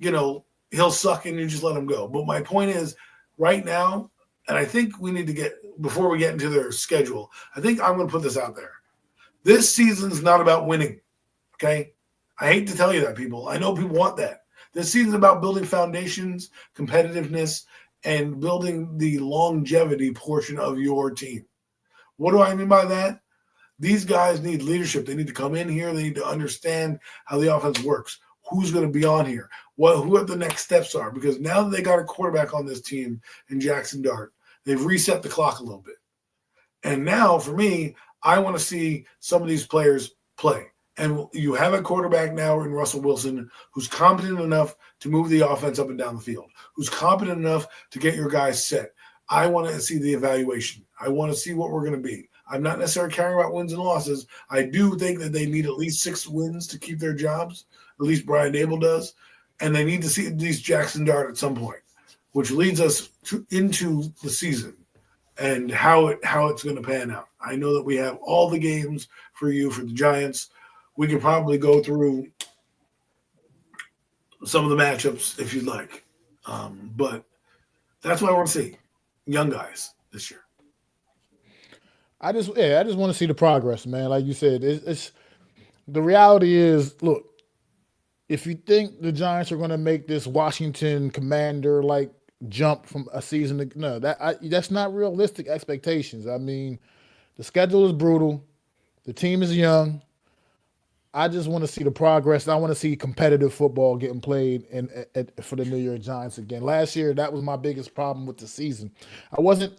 he'll suck and you just let him go. But my point is, right now, and I think we need to before we get into their schedule, I think I'm going to put this out there. This season's not about winning, okay? I hate to tell you that, people. I know people want that. This season's about building foundations, competitiveness, and building the longevity portion of your team. What do I mean by that? These guys need leadership. They need to come in here. They need to understand how the offense works. Who's going to be on here? What the next steps are? Because now that they got a quarterback on this team in Jackson Dart, they've reset the clock a little bit. And now, for me, I want to see some of these players play. And you have a quarterback now in Russell Wilson who's competent enough to move the offense up and down the field, who's competent enough to get your guys set. I want to see the evaluation. I want to see what we're going to be. I'm not necessarily caring about wins and losses. I do think that they need at least 6 wins to keep their jobs. At least Brian Dable does. And they need to see at least Jackson Dart at some point, which leads us into the season and how it's going to pan out. I know that we have all the games for the Giants. We could probably go through some of the matchups if you'd like. But that's what I want to see. Young guys this year. I just want to see the progress, man. Like you said, it's the reality is, look, if you think the Giants are going to make this Washington Commander like jump from a season to no, that's not realistic expectations. I mean, the schedule is brutal. The team is young. I just want to see the progress. I want to see competitive football getting played for the New York Giants again. Last year, that was my biggest problem with the season. I wasn't.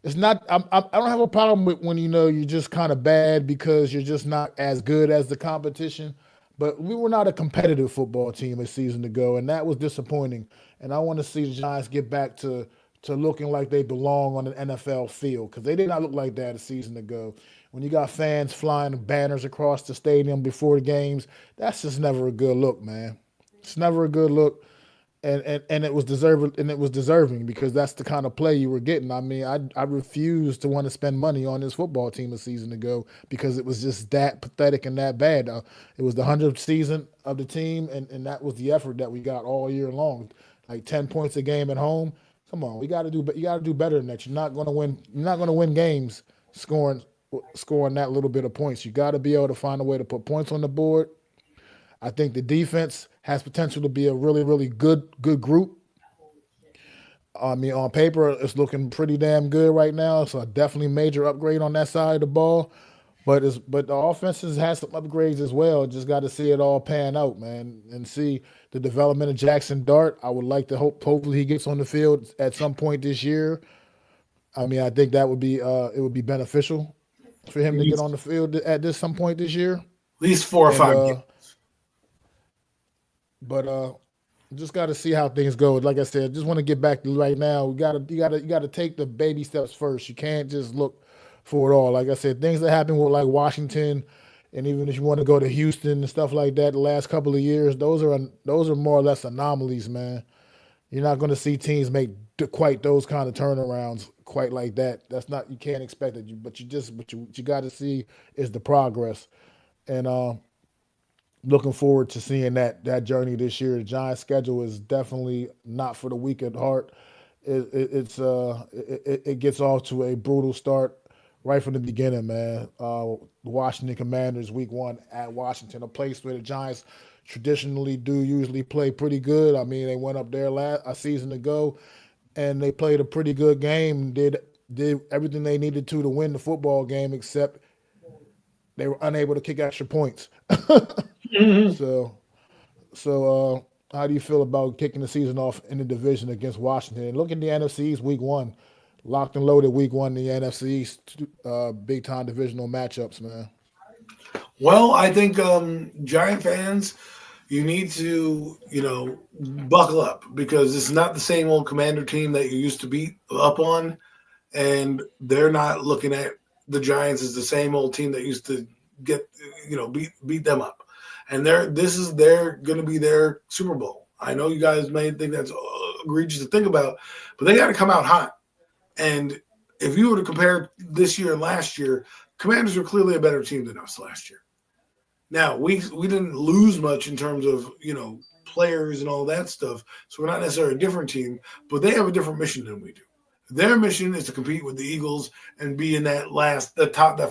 It's not. I don't have a problem with when you're just kind of bad because you're just not as good as the competition. But we were not a competitive football team a season ago, and that was disappointing. And I want to see the Giants get back to looking like they belong on an NFL field because they did not look like that a season ago. When you got fans flying banners across the stadium before the games, that's just never a good look, man. It's never a good look, and it was deserving because that's the kind of play you were getting. I mean, I refused to want to spend money on this football team a season ago because it was just that pathetic and that bad. It was the 100th season of the team, and that was the effort that we got all year long, like 10 points a game at home. Come on, you got to do better than that. You're not going to win. You're not going to win games scoring that little bit of points. You got to be able to find a way to put points on the board. I think the defense has potential to be a really, really good group. I mean, on paper, it's looking pretty damn good right now. So definitely major upgrade on that side of the ball. But the offenses has some upgrades as well. Just got to see it all pan out, man, and see the development of Jackson Dart. I would like to hopefully he gets on the field at some point this year. I mean, I think that would be it would be beneficial for him to get on the field at some point this year. At least 4 or 5 games. But just got to see how things go. Like I said, just want to get back to right now. You gotta take the baby steps first. You can't just look for it all. Like I said, things that happen with like Washington, and even if you want to go to Houston and stuff like that, the last couple of years, those are more or less anomalies, man. You're not going to see teams make quite those kind of turnarounds quite like that. That's not you can't expect it. But you got to see is the progress. And looking forward to seeing that journey this year. The Giants' schedule is definitely not for the weak at heart. It gets off to a brutal start right from the beginning, man. The Washington Commanders, Week 1 at Washington, a place where the Giants traditionally do usually play pretty good. I mean, they went up there a season ago, and they played a pretty good game. Did everything they needed to win the football game, except they were unable to kick extra points. Mhm. So how do you feel about kicking the season off in the division against Washington? And look at the NFC East Week 1, locked and loaded Week 1 in the NFC East, big time divisional matchups, man. Well, I think Giant fans, you need to, buckle up because it's not the same old Commander team that you used to beat up on, and they're not looking at the Giants as the same old team that used to get, beat them up. And they're going to be their Super Bowl. I know you guys may think that's egregious to think about, but they got to come out hot. And if you were to compare this year and last year, Commanders were clearly a better team than us last year. Now we didn't lose much in terms of players and all that stuff, so we're not necessarily a different team, but they have a different mission than we do. Their mission is to compete with the Eagles and be in that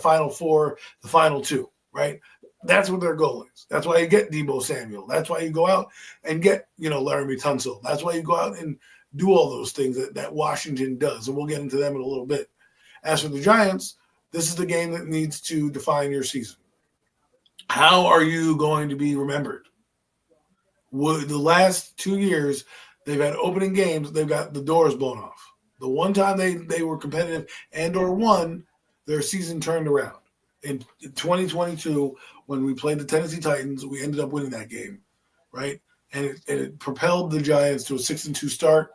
final four, the final two, right? That's what their goal is. That's why you get Debo Samuel. That's why you go out and get Laramie Tunsil. That's why you go out and do all those things that Washington does, and we'll get into them in a little bit. As for the Giants, this is the game that needs to define your season. How are you going to be remembered? The last 2 years, they've had opening games. They've got the doors blown off. The one time they were competitive and or won, their season turned around. In 2022, when we played the Tennessee Titans, we ended up winning that game, right? And it propelled the Giants to a 6-2 start,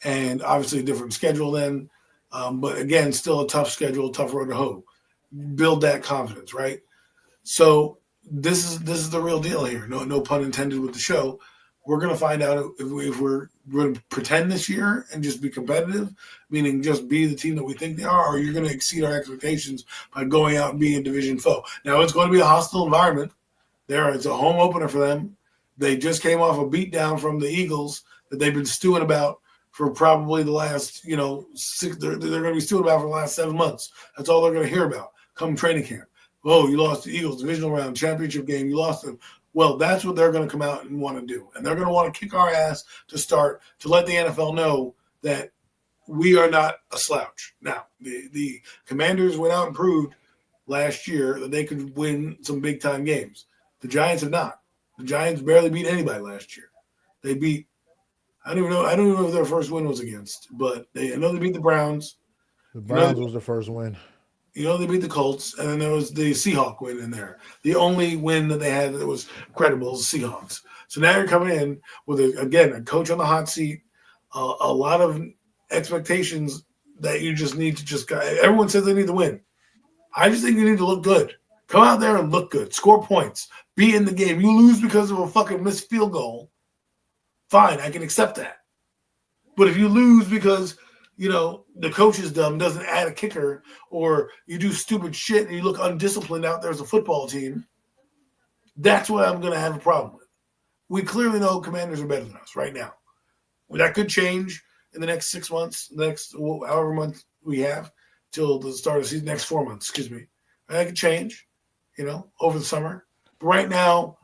and obviously a different schedule then. But again, still a tough schedule, tough road to hoe. Build that confidence, right? So this is the real deal here. No pun intended with the show. We're going to find out if we're going to pretend this year and just be competitive, meaning just be the team that we think they are, or you're going to exceed our expectations by going out and being a division foe. Now, it's going to be a hostile environment. It's a home opener for them. They just came off a beatdown from the Eagles that they've been stewing about for probably the last, six. They're going to be stewing about for the last 7 months. That's all they're going to hear about come training camp. Oh, you lost the Eagles divisional round championship game. You lost them. Well, that's what they're going to come out and want to do. And they're going to want to kick our ass to start to let the NFL know that we are not a slouch. Now, the Commanders went out and proved last year that they could win some big-time games. The Giants have not. The Giants barely beat anybody last year. They beat – I don't even know if their first win was against, but I know they beat the Browns. The Browns was the first win. They beat the Colts, and then there was the Seahawk win in there. The only win that they had that was credible was the Seahawks. So now you're coming in with, a coach on the hot seat, a lot of expectations that you just need to everyone says they need to win. I just think you need to look good. Come out there and look good. Score points. Be in the game. You lose because of a fucking missed field goal. Fine, I can accept that. But if you lose because the coach is dumb, doesn't add a kicker, or you do stupid shit and you look undisciplined out there as a football team, that's what I'm going to have a problem with. We clearly know Commanders are better than us right now. That could change in the next 6 months, next however month we have till the start of the season, next 4 months, excuse me. That could change, over the summer. But right now,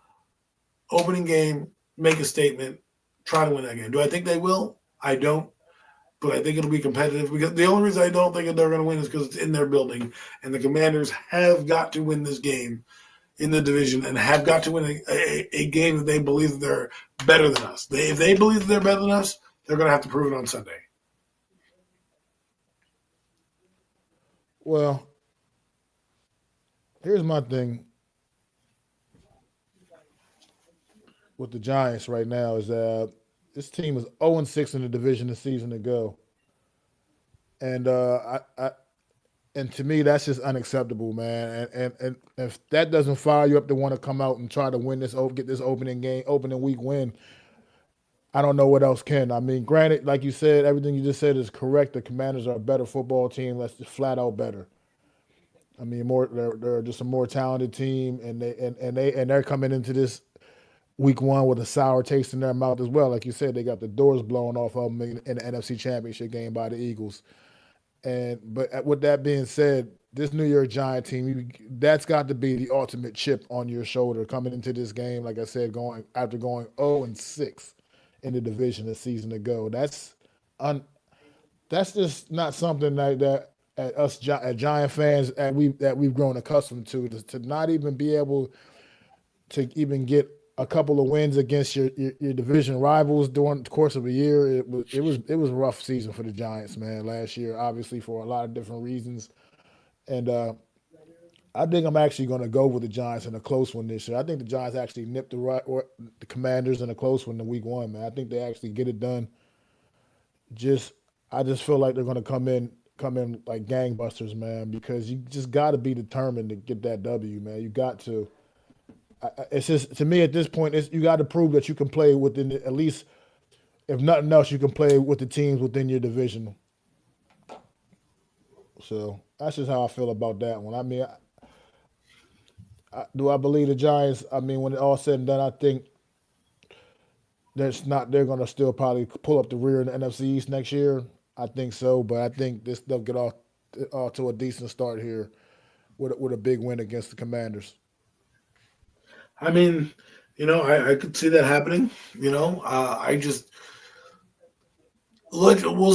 opening game, make a statement, try to win that game. Do I think they will? I don't. But I think it'll be competitive because the only reason I don't think they're going to win is because it's in their building, and the Commanders have got to win this game in the division and have got to win a game that they believe that they're better than us. If they believe that they're better than us, they're going to have to prove it on Sunday. Well, here's my thing with the Giants right now is that this team is 0-6 in the division this season ago, and and to me that's just unacceptable, man. And if that doesn't fire you up to want to come out and try to win this, get this opening week win, I don't know what else can. I mean, granted, like you said, everything you just said is correct. The Commanders are a better football team. That's just flat out better. I mean, they're just a more talented team, and they're coming into this week one with a sour taste in their mouth as well. Like you said, they got the doors blown off of them in the NFC Championship game by the Eagles. But with that being said, this New York Giant team, that's got to be the ultimate chip on your shoulder coming into this game. Like I said, going 0-6 in the division a season ago. That's just not something like that. At Giant fans that we've grown accustomed to not even be able to even get a couple of wins against your division rivals during the course of a year. It was a rough season for the Giants, man, last year, obviously for a lot of different reasons. And I think I'm actually going to go with the Giants in a close one this year. I think the Giants actually nipped the Commanders in a close one in week one, man. I think they actually get it done. I just feel like they're going to come in like gangbusters, man, because you just got to be determined to get that W, man. You got to. It's just, to me at this point, you got to prove that you can play within at least, if nothing else, you can play with the teams within your division. So that's just how I feel about that one. I mean, do I believe the Giants? I mean, when it all said and done, I think they're going to still probably pull up the rear in the NFC East next year. I think so, but I think they'll get off to a decent start here with a big win against the Commanders. I mean, I could see that happening. We'll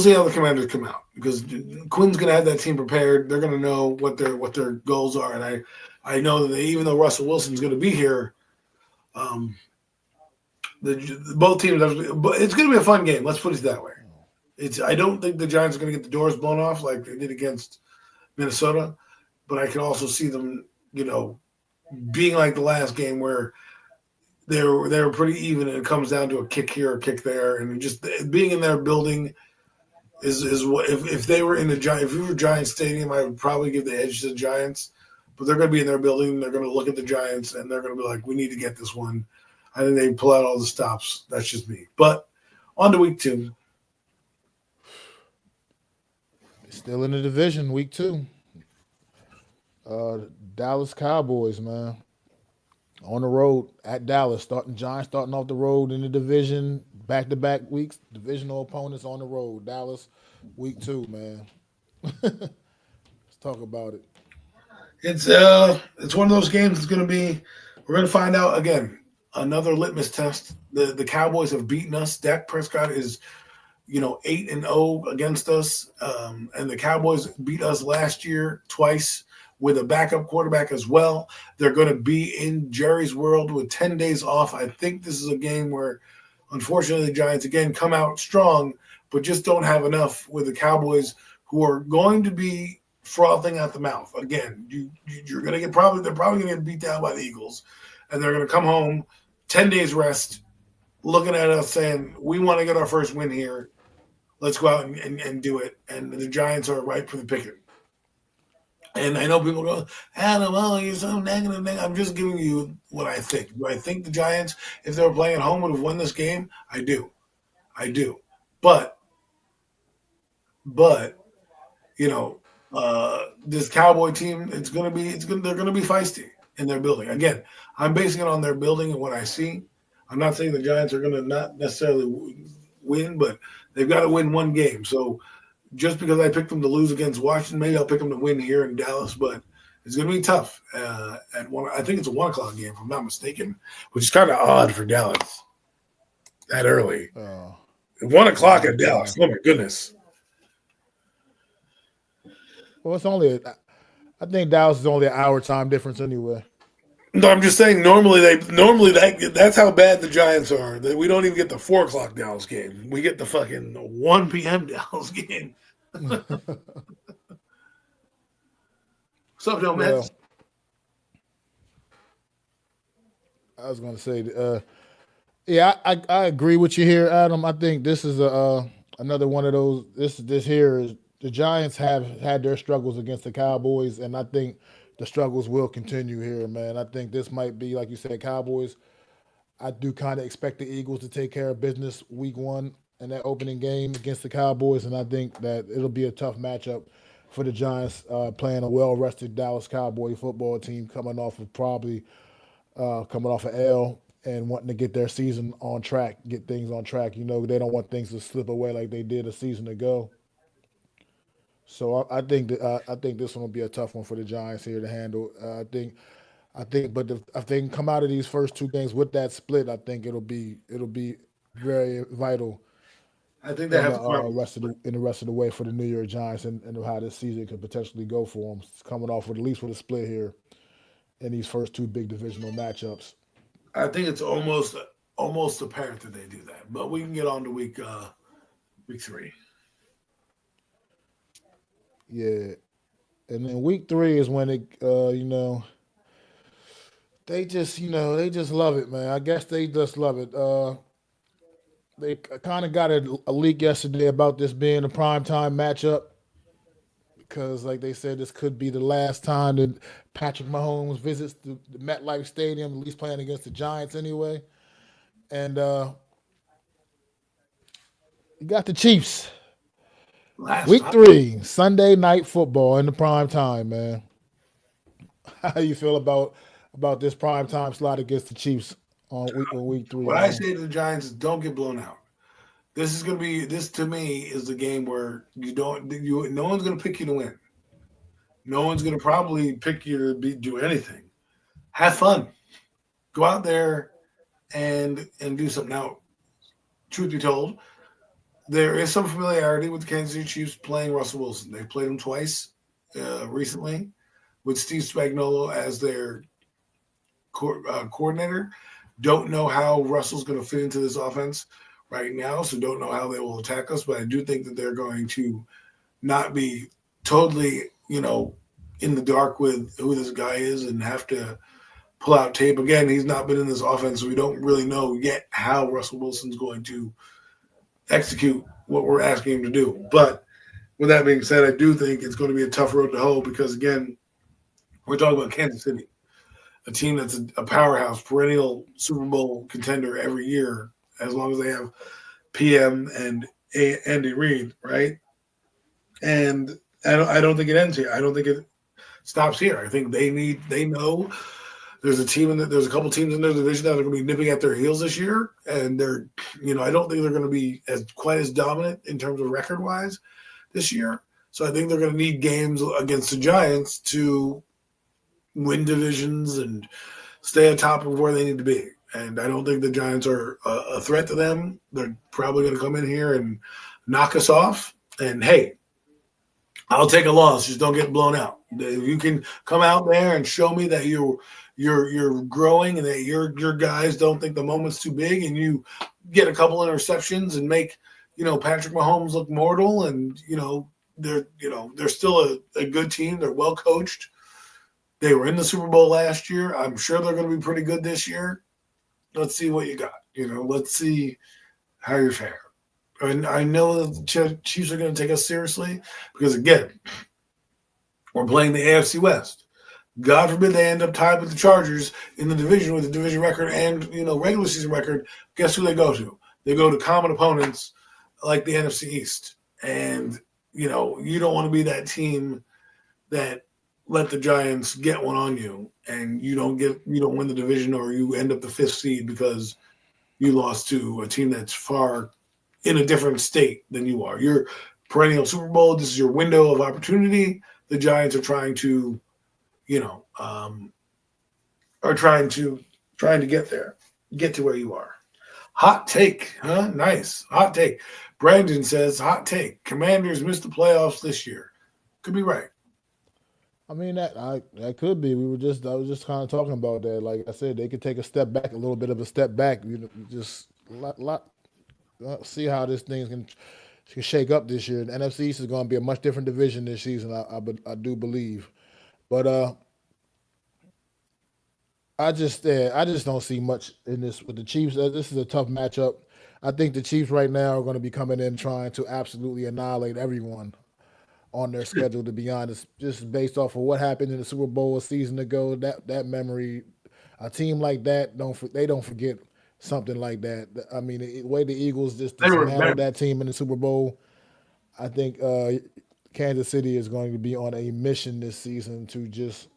see how the Commanders come out, because Quinn's going to have that team prepared. They're going to know what their goals are, and I know that even though Russell Wilson's going to be here, both teams. It's going to be a fun game. Let's put it that way. I don't think the Giants are going to get the doors blown off like they did against Minnesota, but I can also see them, being like the last game where they were pretty even, and it comes down to a kick here, a kick there, and just being in their building is what. If they were in if we were Giants Stadium, I would probably give the edge to the Giants, but they're going to be in their building. They're going to look at the Giants and they're going to be like, we need to get this one. I think they pull out all the stops. That's just me. But on to week 2. Still in the division, week 2. Dallas Cowboys, man. On the road at Dallas. Giants starting off the road in the division. Back-to-back weeks. Divisional opponents on the road. Dallas, week 2, man. Let's talk about it. It's one of those games that's going to be, we're going to find out, again, another litmus test. The Cowboys have beaten us. Dak Prescott is 8-0 against us. And the Cowboys beat us last year twice with a backup quarterback as well. They're going to be in Jerry's world with 10 days off. I think this is a game where, unfortunately, the Giants, again, come out strong, but just don't have enough with the Cowboys, who are going to be frothing at the mouth. Again, they're probably going to get beat down by the Eagles, and they're going to come home, 10 days rest, looking at us saying, we want to get our first win here. Let's go out and do it. And the Giants are ripe for the picking. And I know people go, Adam, you're so negative. I'm just giving you what I think. Do I think the Giants, if they were playing at home, would have won this game? I do. But this Cowboy team, they're going to be feisty in their building. Again, I'm basing it on their building and what I see. I'm not saying the Giants are going to not necessarily win, but they've got to win one game. So just because I picked them to lose against Washington, maybe I'll pick them to win here in Dallas, but it's going to be tough. I think it's a 1:00 game, if I'm not mistaken, which is kind of odd for Dallas that early. 1:00 at Dallas. Oh, my goodness. Well, I think Dallas is only an hour time difference anyway. No, I'm just saying normally that's how bad the Giants are. That we don't even get the 4:00 Dallas game. We get the fucking 1 p.m. Dallas game. What's up, Joe, man? Well, I was going to say, Yeah, I agree with you here, Adam. I think this is a another one of those. This here is the Giants have had their struggles against the Cowboys, and I think the struggles will continue here, man. I think this might be like you said, Cowboys. I do kind of expect the Eagles to take care of business week one in that opening game against the Cowboys, and I think that it'll be a tough matchup for the Giants playing a well rested Dallas Cowboy football team coming off an L and wanting to get their season on track, get things on track. You know, they don't want things to slip away like they did a season ago. So I think this one will be a tough one for the Giants here to handle. But if they can come out of these first two games with that split, I think it'll be very vital I think they in have the to come out with a rest of split. the rest of the way for the New York Giants and how this season could potentially go for them. Coming off with at least with a split here in these first two big divisional matchups. I think it's almost apparent that they do that. But we can get on to week 3. Yeah, and then week three is when they just love it, man. I guess they just love it. They kind of got a leak yesterday about this being a prime time matchup because, like they said, this could be the last time that Patrick Mahomes visits the MetLife Stadium, at least playing against the Giants anyway. And you got the Chiefs. Last Week time. three, Sunday night football in the prime time, man. How do you feel about this prime time slot against the Chiefs on week three, What I man? say to the Giants is don't get blown out. This to me is the game where no one's gonna pick you to win. No one's gonna probably pick you to do anything. Have fun. Go out there and do something. Now, truth be told, there is some familiarity with the Kansas City Chiefs playing Russell Wilson. They've played him twice recently with Steve Spagnuolo as their coordinator. Don't know how Russell's going to fit into this offense right now, so don't know how they will attack us. But I do think that they're going to not be totally, in the dark with who this guy is and have to pull out tape. Again, he's not been in this offense, so we don't really know yet how Russell Wilson's going to execute what we're asking him to do. But with that being said, I do think it's going to be a tough road to hoe because, again, we're talking about Kansas City, a team that's a powerhouse, perennial Super Bowl contender every year, as long as they have PM and Andy Reid, right? And I don't think it ends here. I don't think it stops here. I think they know there's a couple teams in their division that are going to be nipping at their heels this year, and I don't think they're going to be quite as dominant in terms of record wise this year. So I think they're going to need games against the Giants to win divisions and stay on top of where they need to be. And I don't think the Giants are a threat to them. They're probably going to come in here and knock us off. And hey, I'll take a loss. Just don't get blown out. If you can come out there and show me that you're growing and that your guys don't think the moment's too big, and you get a couple interceptions and make Patrick Mahomes look mortal, and they're still a good team. They're well coached. They were in the Super Bowl last year. I'm sure they're going to be pretty good this year. Let's see what you got. Let's see how you fare. And I know that the Chiefs are going to take us seriously because, again, we're playing the AFC West. God forbid they end up tied with the Chargers in the division with the division record and regular season record. Guess who they go to? They go to common opponents like the NFC East. And you don't want to be that team that let the Giants get one on you and you don't win the division, or you end up the 5th seed because you lost to a team that's far in a different state than you are. You're perennial Super Bowl. This is your window of opportunity. The Giants are trying to, trying to get to where you are. Hot take, huh? Nice. Hot take. Brandon says, hot take. Commanders missed the playoffs this year. Could be right. I mean that could be. I was just kind of talking about that. Like I said, they could take a step back, a little bit of a step back. Just see how this thing can shake up this year. The NFC East is going to be a much different division this season. I do believe, but I just don't see much in this with the Chiefs. This is a tough matchup. I think the Chiefs right now are going to be coming in trying to absolutely annihilate everyone on their schedule. To be honest, just based off of what happened in the Super Bowl a season ago, that memory, a team like that they don't forget something like that. I mean, the way the Eagles just They were dismantled better. that team in the Super Bowl, I think Kansas City is going to be on a mission this season to just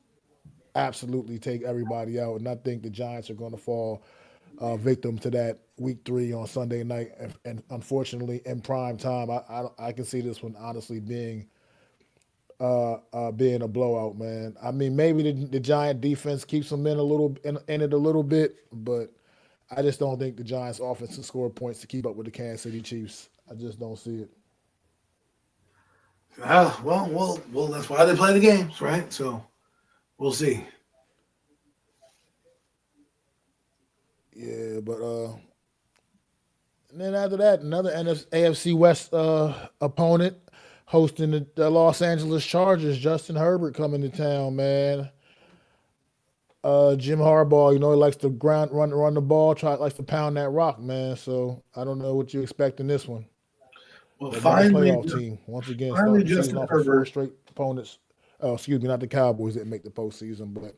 absolutely take everybody out, and I think the Giants are going to fall victim to that Week 3 on Sunday night, and unfortunately in prime time, I can see this one honestly being a blowout, man. I mean, maybe the Giant defense keeps them in it a little bit, but I just don't think the Giants' offense can score points to keep up with the Kansas City Chiefs. I just don't see it. Well, that's why they play the games, right? So we'll see. Yeah, but and then after that, another AFC West opponent hosting the Los Angeles Chargers. Justin Herbert coming to town, man. Jim Harbaugh, he likes to run the ball, likes to pound that rock, man. So I don't know what you expect in this one. Well, Another playoff team once again finally, starting the season Justin off with four Herbert. straight opponents. Oh, excuse me, not the Cowboys didn't make the postseason, but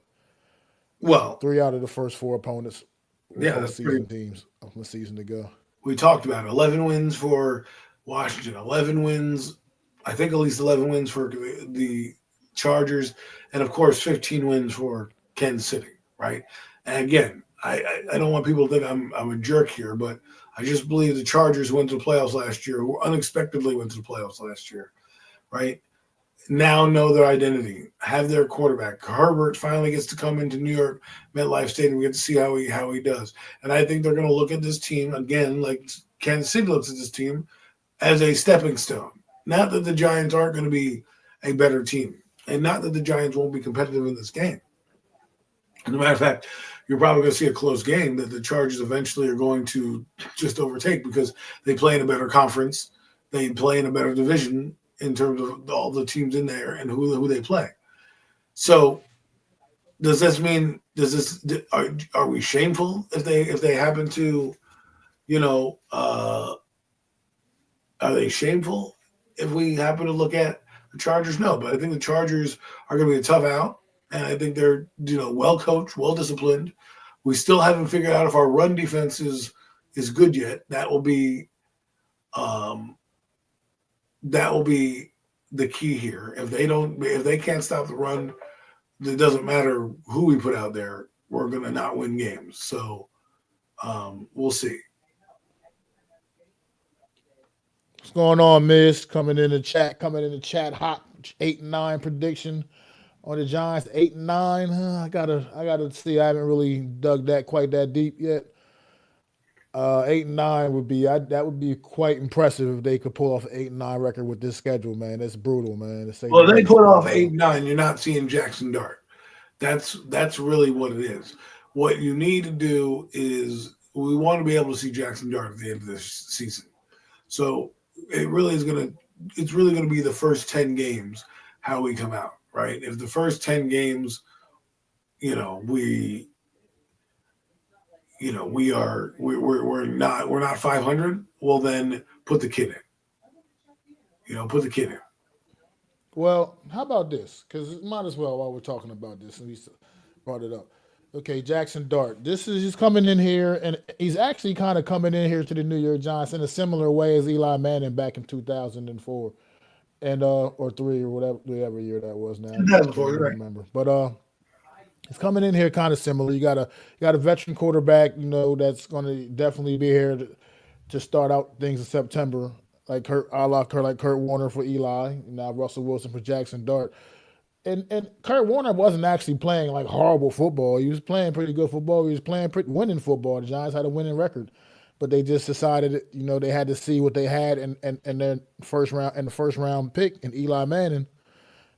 Well, 3 out of the first 4 opponents were yeah, that's pretty. postseason teams of the season to go. We talked about 11 wins for Washington, 11 wins. I think at least 11 wins for the Chargers, and of course 15 wins for Kansas City, right? And again, I don't want people to think I'm a jerk here, but I just believe the Chargers went to the playoffs last year, who unexpectedly went to the playoffs last year, right? Now know their identity, have their quarterback. Herbert finally gets to come into New York MetLife Stadium. We get to see how he does. And I think they're going to look at this team again, like Kansas City looks at this team, as a stepping stone. Not that the Giants aren't going to be a better team, and not that the Giants won't be competitive in this game. As a matter of fact, you're probably going to see a close game that the Chargers eventually are going to just overtake because they play in a better conference, they play in a better division in terms of all the teams in there and who they play. So does this mean are we shameful if they happen to are they shameful if we happen to look at the Chargers? No, but I think the Chargers are going to be a tough out, and I think they're well coached, well disciplined. We still haven't figured out if our run defense is good yet. That will be the key here. If they can't stop the run, it doesn't matter who we put out there. We're going to not win games. So we'll see. What's going on, Miss? Coming in the chat hot 8-9 prediction on the Giants. 8-9. I gotta see. I haven't really dug that quite that deep yet. 8-9 would be that would be quite impressive if they could pull off an 8-9 record with this schedule, man. That's brutal, man. To say Well, the they least. put off 8-9. You're not seeing Jackson Dart. That's really what it is. What you need to do is we want to be able to see Jackson Dart at the end of this season. So it's really gonna be the first 10 games how we come out, right? If the first 10 games, we're not 500, well then put the kid in. Put the kid in. Well, how about this? Because might as well while we're talking about this, and we brought it up. Okay, Jackson Dart. He's coming in here, and he's actually kind of coming in here to the New York Giants in a similar way as Eli Manning back in 2004 and or three or whatever year that was. Now I can't 2004, even right? remember, but he's coming in here kind of similar. You got a veteran quarterback, that's going to definitely be here to start out things in September, like Kurt Warner for Eli, now Russell Wilson for Jackson Dart. And Kurt Warner wasn't actually playing like horrible football. He was playing pretty good football. He was playing pretty winning football. The Giants had a winning record, but they just decided, they had to see what they had in their first round pick in Eli Manning.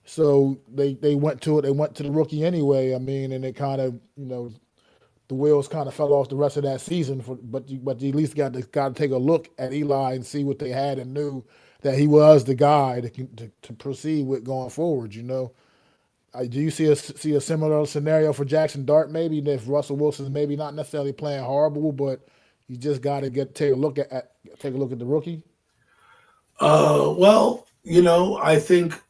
So they went to it. They went to the rookie anyway. I mean, and it kind of the wheels kind of fell off the rest of that season. But you at least got to take a look at Eli and see what they had and knew that he was the guy to proceed with going forward. Do you see a similar scenario for Jackson Dart? Maybe if Russell Wilson's maybe not necessarily playing horrible, but you just got to take a look at the rookie. Well, I think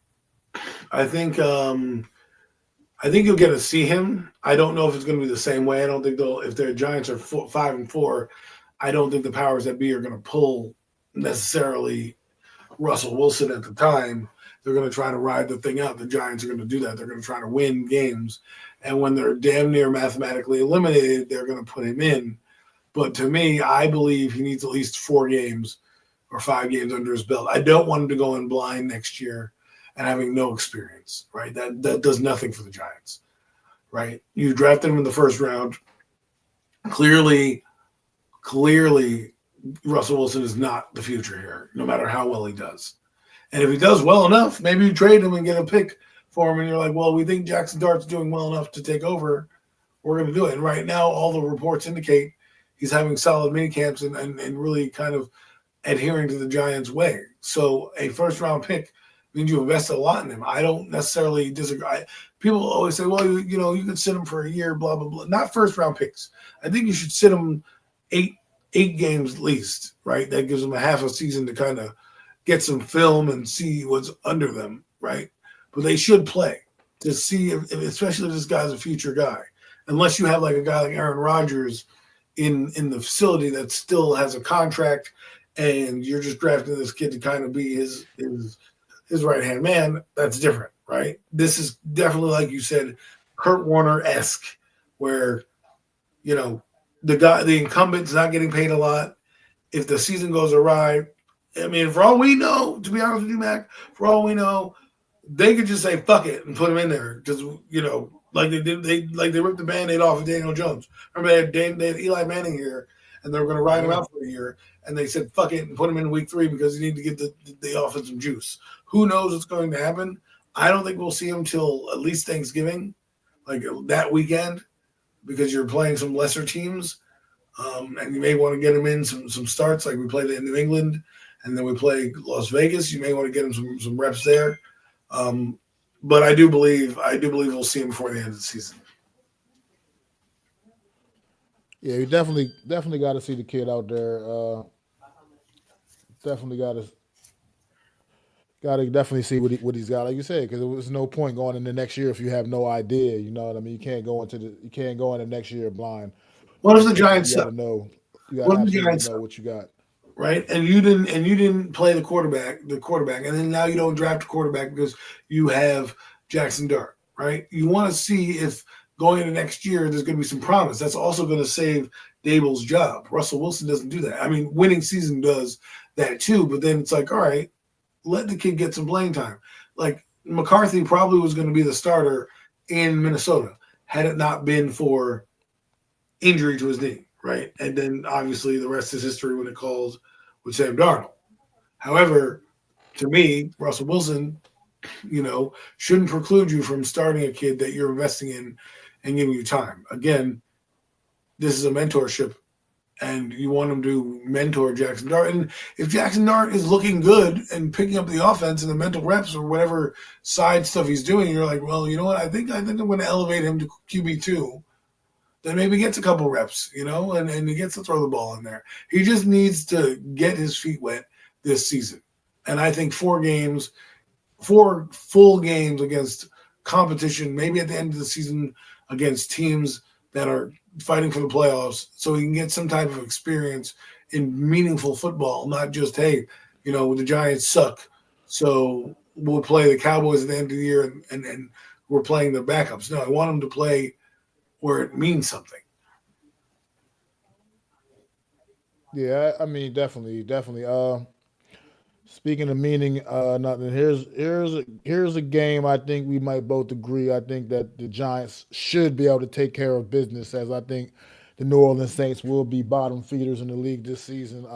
I think you'll get to see him. I don't know if it's going to be the same way. I don't think they'll. If their Giants are 5-4, I don't think the powers that be are going to pull necessarily Russell Wilson at the time. They're going to try to ride the thing out. The Giants are going to do that. They're going to try to win games, and when they're damn near mathematically eliminated, they're going to put him in. But to me, I believe he needs at least 4 games or 5 games under his belt. I don't want him to go in blind next year and having no experience, right? That does nothing for the Giants, right? You drafted him in the first round. Clearly, Russell Wilson is not the future here, no matter how well he does. And if he does well enough, maybe you trade him and get a pick for him, and you're like, well, we think Jackson Dart's doing well enough to take over. We're going to do it. And right now, all the reports indicate he's having solid mini camps and really kind of adhering to the Giants' way. So a first-round pick means you invested a lot in him. I don't necessarily disagree. People always say, well, you could sit him for a year, blah, blah, blah. Not first-round picks. I think you should sit him eight games at least, right? That gives them a half a season to kind of get some film and see what's under them, right? But they should play to see, especially if this guy's a future guy. Unless you have like a guy like Aaron Rodgers in the facility that still has a contract and you're just drafting this kid to kind of be his right-hand man, that's different, right? This is definitely, like you said, Kurt Warner-esque, where, the incumbent's not getting paid a lot. If the season goes awry, I mean, for all we know, to be honest with you, Mac, for all we know, they could just say fuck it and put him in there because like they did, they ripped the Band-Aid off of Daniel Jones. Remember they had Eli Manning here, and they were going to ride him out for a year, and they said fuck it and put him in week 3 because you need to get the offense some juice. Who knows what's going to happen? I don't think we'll see him till at least Thanksgiving, like that weekend, because you're playing some lesser teams, and you may want to get him in some starts, like we played in New England, and then we play Las Vegas. You may want to get him some reps there. But I do believe we'll see him before the end of the season. Yeah, you definitely got to see the kid out there. Definitely got to definitely see what he's got, like you said, because there was no point going into next year if you have no idea. You know what I mean? You can't go into next year blind. What if the Giants You got to know. You got to absolutely know what you got. Right, and you didn't play the quarterback, and then now you don't draft a quarterback because you have Jackson Dart, right? You want to see if going into next year there's going to be some promise. That's also going to save Dable's job. Russell Wilson doesn't do that. I mean, winning season does that too, but then it's like, all right, let the kid get some playing time. Like McCarthy probably was going to be the starter in Minnesota had it not been for injury to his knee. Right. And then obviously the rest is history when it calls with Sam Darnold. However, to me, Russell Wilson, shouldn't preclude you from starting a kid that you're investing in and giving you time. Again, this is a mentorship and you want him to mentor Jackson Dart. And if Jackson Dart is looking good and picking up the offense and the mental reps or whatever side stuff he's doing, you're like, well, you know what? I think I'm going to elevate him to QB2. Then maybe gets a couple reps, and he gets to throw the ball in there. He just needs to get his feet wet this season. And I think 4 full games against competition, maybe at the end of the season against teams that are fighting for the playoffs, so he can get some type of experience in meaningful football, not just, hey, the Giants suck, so we'll play the Cowboys at the end of the year and we're playing the backups. No, I want him to play where it means something. Yeah, I mean, definitely. Speaking of meaning, nothing. Here's a game I think we might both agree. I think that the Giants should be able to take care of business, as I think the New Orleans Saints will be bottom feeders in the league this season.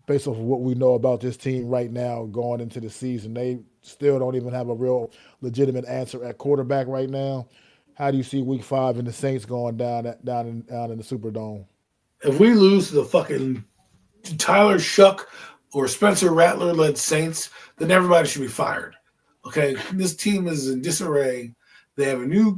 Based off of what we know about this team right now going into the season, they still don't even have a real legitimate answer at quarterback right now. How do you see Week 5 and the Saints going down in the Superdome? If we lose to the fucking Tyler Shuck or Spencer Rattler-led Saints, then everybody should be fired. Okay, this team is in disarray. They have a new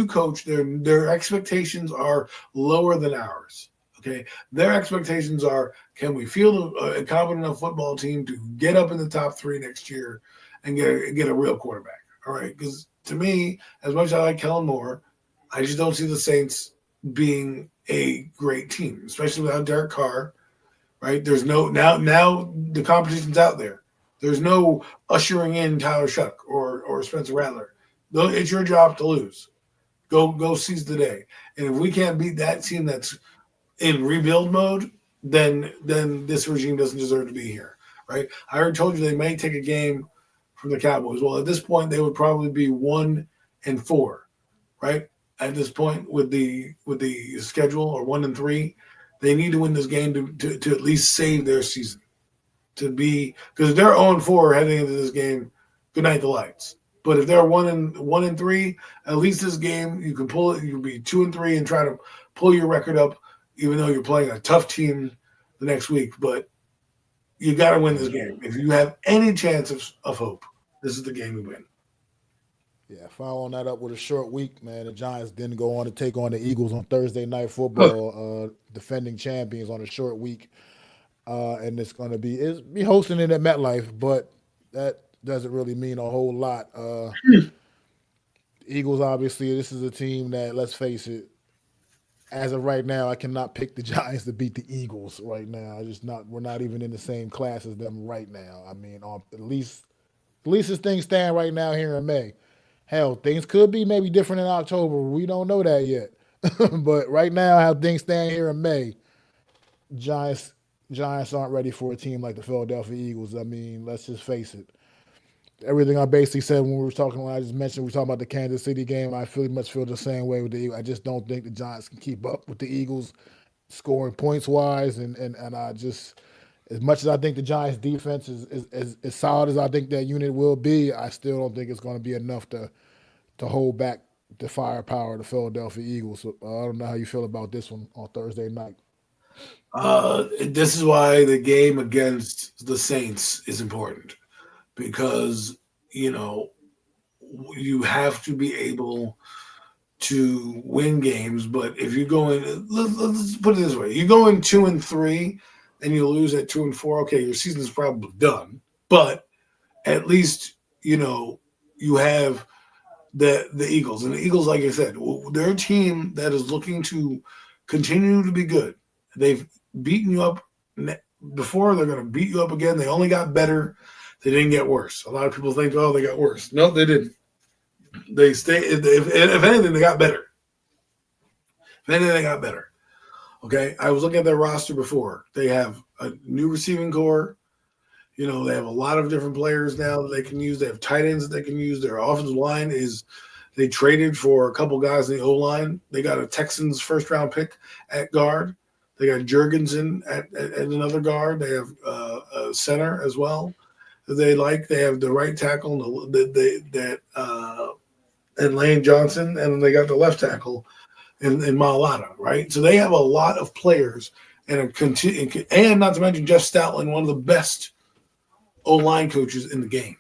coach. Their expectations are lower than ours. Okay, their expectations are: can we field a competent enough football team to get up in the top three next year and get a real quarterback? All right, because to me, as much as I like Kellen Moore, I just don't see the Saints being a great team, especially without Derek Carr. Right? There's no now the competition's out there. There's no ushering in Tyler Shuck or Spencer Rattler. It's your job to lose. Go seize the day. And if we can't beat that team that's in rebuild mode, then this regime doesn't deserve to be here. Right? I already told you they may take a game from the Cowboys. Well, at this point, they would probably be 1-4, right? At this point, with the schedule, or 1-3, they need to win this game to at least save their season. To be, because if they're 0-4 heading into this game, good night the lights. But if they're 1-3, at least this game you can pull it. You can be 2-3 and try to pull your record up, even though you're playing a tough team the next week. But you got to win this game. If you have any chance of hope, this is the game you win. Yeah, following that up with a short week, man. The Giants didn't go on to take on the Eagles on Thursday Night Football, defending champions on a short week, and it's be hosting it at MetLife, but that doesn't really mean a whole lot. Eagles, obviously, this is a team that, let's face it, as of right now, I cannot pick the Giants to beat the Eagles right now. We're not even in the same class as them right now. I mean, at least as things stand right now here in May. Hell, things could be maybe different in October. We don't know that yet. But right now, how things stand here in May, Giants aren't ready for a team like the Philadelphia Eagles. I mean, let's just face it. Everything I basically said when I just mentioned we were talking about the Kansas City game, I pretty much feel the same way with the Eagles. I just don't think the Giants can keep up with the Eagles scoring points wise, and I just, as much as I think the Giants defense is as solid as I think that unit will be, I still don't think it's going to be enough to hold back the firepower of the Philadelphia Eagles. So, I don't know how you feel about this one on Thursday night. This is why the game against the Saints is important, because you have to be able to win games. But if you go in, let's put it this way: you go in 2-3 and you lose at 2-4. Okay, your season is probably done. But at least you have the Eagles, and the Eagles, like I said, they're a team that is looking to continue to be good. They've beaten you up before. They're going to beat you up again. They only got better. They didn't get worse. A lot of people think, oh, they got worse. No, they didn't. They if anything, they got better. If anything, they got better. Okay, I was looking at their roster before. They have a new receiving core. They have a lot of different players now that they can use. They have tight ends that they can use. Their offensive line they traded for a couple guys in the O-line. They got a Texans first-round pick at guard. They got Jurgensen at another guard. They have a center as well. They have the right tackle and Lane Johnson, and then they got the left tackle in Mailata, right? So they have a lot of players, and not to mention Jeff Stoutland, one of the best O-line coaches in the game.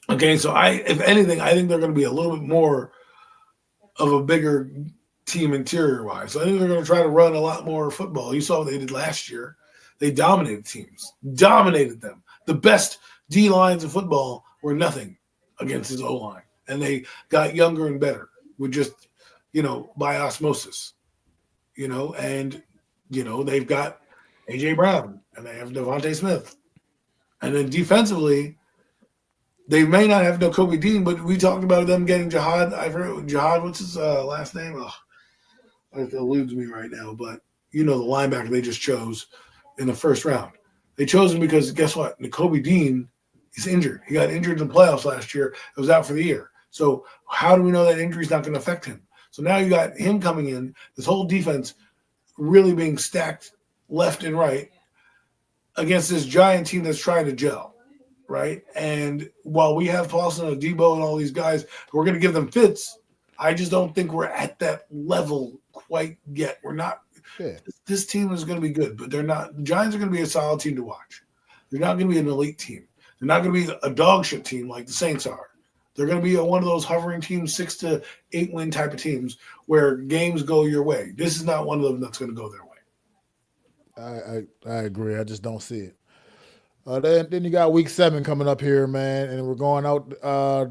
Okay, so if anything, I think they're going to be a little bit more of a bigger team interior-wise. So I think they're going to try to run a lot more football. You saw what they did last year. They dominated teams, dominated them. The best D-lines of football were nothing against his O-line. And they got younger and better with just, by osmosis. And, they've got A.J. Brown and they have Devontae Smith. And then defensively, they may not have no Kobe Dean, but we talked about them getting Jihad. I forget Jihad, what's his last name? Oh, it eludes me right now. But, the linebacker they just chose in the first round. They chose him because, guess what? Kobe Dean is injured. He got injured in the playoffs last year. It was out for the year. So how do we know that injury is not going to affect him? So now you got him coming in, this whole defense really being stacked left and right against this giant team that's trying to gel, right? And while we have Paulson and Debo and all these guys, we're going to give them fits. I just don't think we're at that level quite yet. We're not. Yeah. This team is going to be good, but they're not. The Giants are going to be a solid team to watch. They're not going to be an elite team. They're not going to be a dog shit team like the Saints are. They're going to be one of those hovering teams, 6 to 8 win type of teams where games go your way. This is not one of them that's going to go their way. I agree. I just don't see it. Then you got week 7 coming up here, man, and we're going out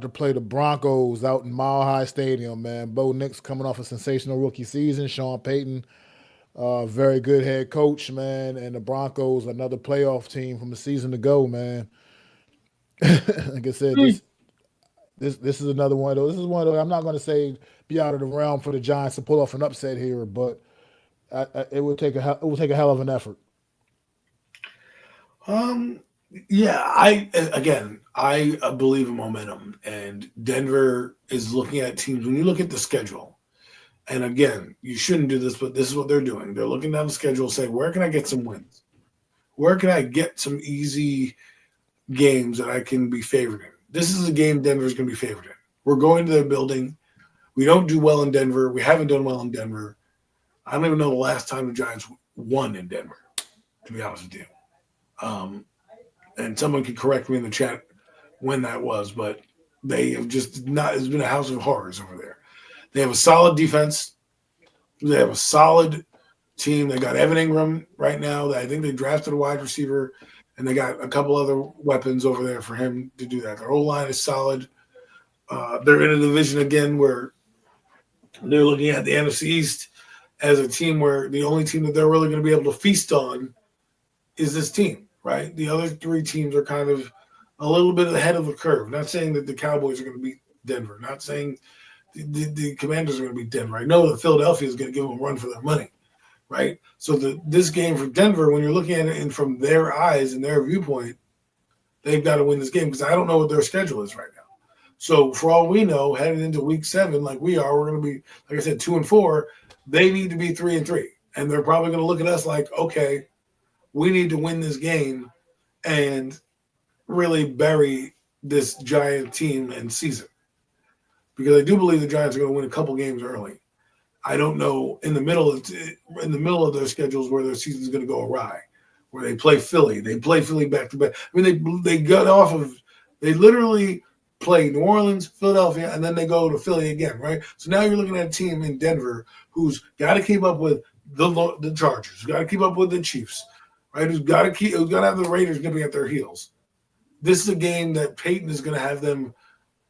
to play the Broncos out in Mile High Stadium, man. Bo Nix coming off a sensational rookie season. Sean Payton, very good head coach, man, and the Broncos, another playoff team from a season ago, man. Like I said, this is another one of those. This is one of those. I'm not going to say be out of the realm for the Giants to pull off an upset here, but it would take a hell of an effort. Yeah, I believe in momentum, and Denver is looking at teams. When you look at the schedule, and again, you shouldn't do this, but this is what they're doing. They're looking down the schedule, saying, "Where can I get some wins? Where can I get some easy games that I can be favored in?" This is a game Denver's going to be favored in. We're going to their building. We don't do well in Denver. We haven't done well in Denver. I don't even know the last time the Giants won in Denver, to be honest with you. And someone can correct me in the chat when that was, but they have just not. It's been a house of horrors over there. They have a solid defense. They have a solid team. They got Evan Ingram right now. I think they drafted a wide receiver, and they got a couple other weapons over there for him to do that. Their O-line is solid. They're in a division again where they're looking at the NFC East as a team where the only team that they're really going to be able to feast on is this team, right? The other 3 teams are kind of a little bit ahead of the curve. Not saying that the Cowboys are going to beat Denver. Not saying the Commanders are going to beat Denver. I know that Philadelphia is going to give them a run for their money, right? So this game for Denver, when you're looking at it and from their eyes and their viewpoint, they've got to win this game because I don't know what their schedule is right now. So for all we know, heading into week 7, like we are, we're going to be, like I said, 2-4. They need to be 3-3. And they're probably going to look at us like, okay, we need to win this game and really bury this Giant team and season. Because I do believe the Giants are going to win a couple games early. I don't know in the middle of their schedules where their season is going to go awry, where they play Philly. They play Philly back to back. I mean, they literally play New Orleans, Philadelphia, and then they go to Philly again, right? So now you're looking at a team in Denver who's got to keep up with the Chargers, who's got to keep up with the Chiefs, right? Who's got to have the Raiders nipping at their heels. This is a game that Peyton is going to have them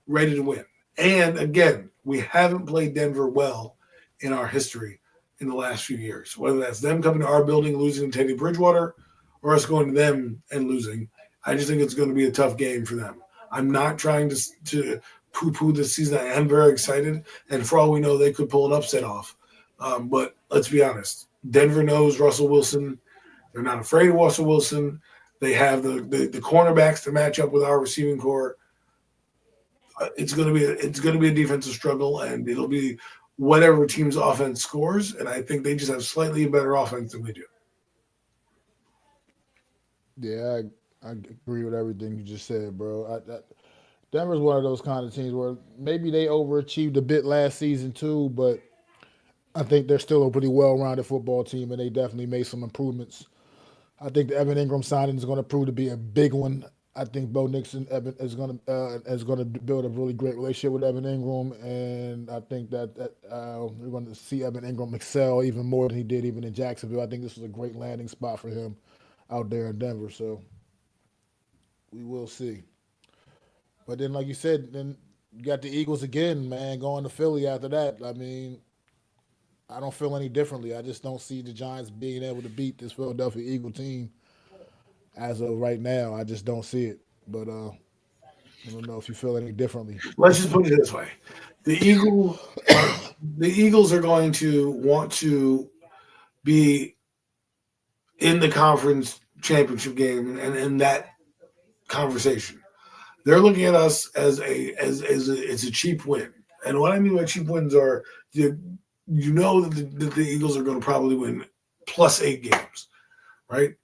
ready to win. And again, we haven't played Denver well in our history in the last few years, whether that's them coming to our building, losing to Teddy Bridgewater, or us going to them and losing. I just think it's going to be a tough game for them. I'm not trying to poo-poo this season. I am very excited, and for all we know, they could pull an upset off. But let's be honest. Denver knows Russell Wilson. They're not afraid of Russell Wilson. They have the cornerbacks to match up with our receiving core. It's going to be a defensive struggle, and it'll be whatever team's offense scores. And I think they just have slightly better offense than we do. Yeah, I agree with everything you just said, bro. Denver's one of those kind of teams where maybe they overachieved a bit last season too, but I think they're still a pretty well-rounded football team, and they definitely made some improvements. I think the Evan Ingram signing is going to prove to be a big one. I think Bo Nixon is going to build a really great relationship with Evan Ingram, and I think that we're going to see Evan Ingram excel even more than he did even in Jacksonville. I think this was a great landing spot for him out there in Denver. So we will see. But then, like you said, then you got the Eagles again, man, going to Philly after that. I mean, I don't feel any differently. I just don't see the Giants being able to beat this Philadelphia Eagle team as of right now. I just don't see it. But I don't know if you feel any differently. Let's just put it this way. The Eagles are going to want to be in the conference championship game and in that conversation. They're looking at us as a cheap win. And what I mean by cheap wins are you know that the Eagles are going to probably win plus 8 games, right?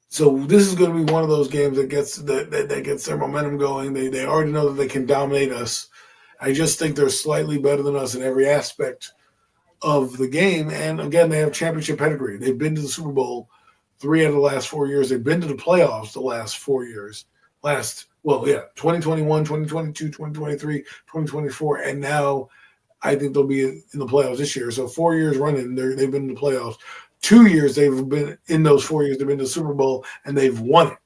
So this is going to be one of those games that gets their momentum going. They already know that they can dominate us. I just think they're slightly better than us in every aspect of the game. And again, they have championship pedigree. They've been to the Super Bowl 3 out of the last 4 years. They've been to the playoffs the last 4 years. 2021, 2022, 2023, 2024, and now I think they'll be in the playoffs this year. So 4 years running, they've been in the playoffs. 2 years they've been in those 4 years. They've been to the Super Bowl and they've won it.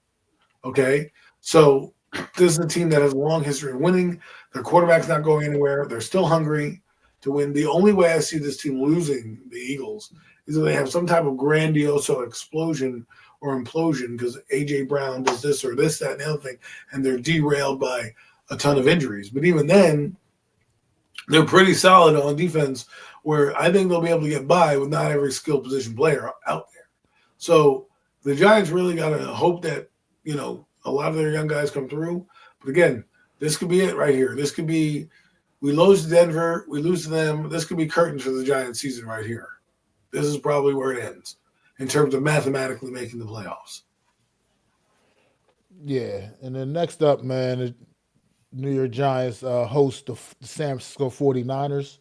Okay, so this is a team that has a long history of winning. Their quarterback's not going anywhere. They're still hungry to win. The only way I see this team losing the Eagles is if they have some type of grandiose explosion or implosion because A.J. Brown does this or this, that, and the other thing, and they're derailed by a ton of injuries. But even then, they're pretty solid on defense where I think they'll be able to get by with not every skill position player out there. So the Giants really got to hope that, a lot of their young guys come through. But again, this could be it right here. This could be, we lose to Denver, we lose to them. This could be curtains for the Giants season right here. This is probably where it ends in terms of mathematically making the playoffs. Yeah, and then next up, man, the New York Giants host the San Francisco 49ers.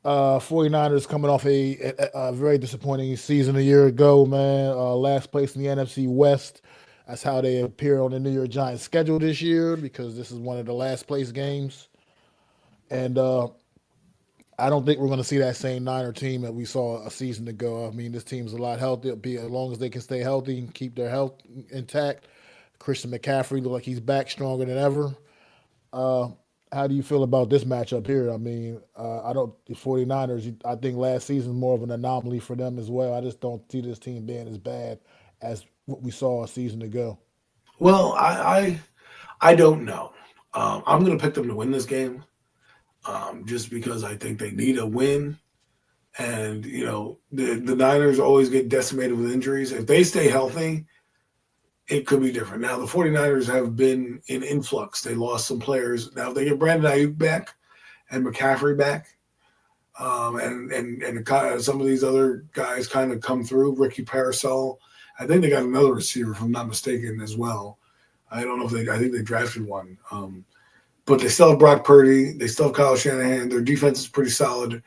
49ers coming off a very disappointing season a year ago, man. Last place in the NFC West. That's how they appear on the New York Giants schedule this year because this is one of the last place games. And I don't think we're going to see that same Niner team that we saw a season ago. I mean, this team's a lot healthier, as long as they can stay healthy and keep their health intact. Christian McCaffrey looks like he's back stronger than ever. How do you feel about this matchup here? I mean, the 49ers, I think last season was more of an anomaly for them as well. I just don't see this team being as bad as what we saw a season ago. Well, I don't know. I'm going to pick them to win this game just because I think they need a win. And, the Niners always get decimated with injuries. If they stay healthy, it could be different. Now, the 49ers have been in influx. They lost some players. Now, if they get Brandon Ayuk back and McCaffrey back, and some of these other guys kind of come through, Ricky Parasol, I think they got another receiver, if I'm not mistaken, as well. I don't know if I think they drafted one. But they still have Brock Purdy. They still have Kyle Shanahan. Their defense is pretty solid.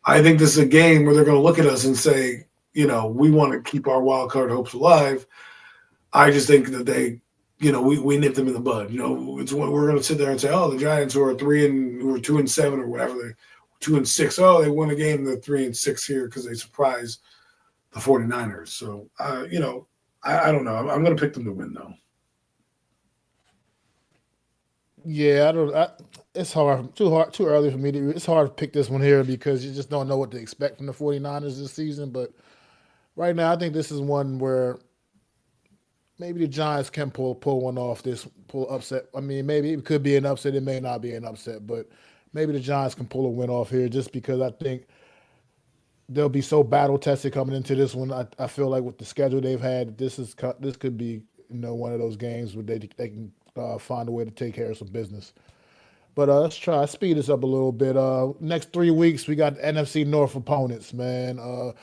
I think this is a game where they're going to look at us and say, we want to keep our wild card hopes alive. I just think that they, we nipped them in the bud. It's when we're going to sit there and say, oh, the Giants who are 2-7 or whatever, they 2-6. Oh, they won a game. They're 3-6 here because they surprised the 49ers. So, I don't know. I'm going to pick them to win though. Yeah, it's hard. Too early for me to. It's hard to pick this one here because you just don't know what to expect from the 49ers this season. But right now, I think this is one where maybe the Giants can pull one off. Pull upset. I mean, maybe it could be an upset. It may not be an upset, but maybe the Giants can pull a win off here just because I think they'll be so battle tested coming into this one. I feel like with the schedule they've had, this could be one of those games where they can find a way to take care of some business. But let's try to speed this up a little bit. Next 3 weeks, we got NFC North opponents, man.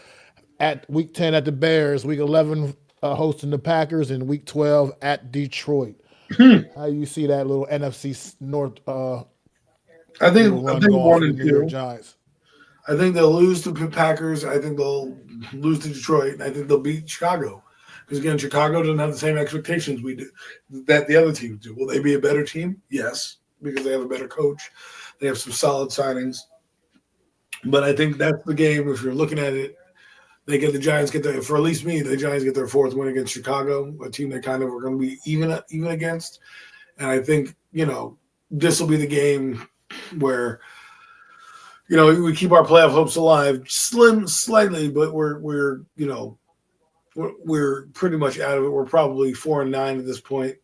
At Week 10 at the Bears, Week 11 hosting the Packers, and Week 12 at Detroit. How you see that little NFC North I think 1 and 2. Giants? I think they'll lose to the Packers. I think they'll lose to Detroit. And I think they'll beat Chicago. Because, again, Chicago doesn't have the same expectations we do that the other teams do. Will they be a better team? Yes, because they have a better coach. They have some solid signings. But I think that's the game. If you're looking at it, the Giants for at least me, the Giants get their 4th win against Chicago, a team they kind of are going to be even against. And I think, this will be the game where, we keep our playoff hopes alive, slightly, but we're pretty much out of it. We're probably 4-9 at this point.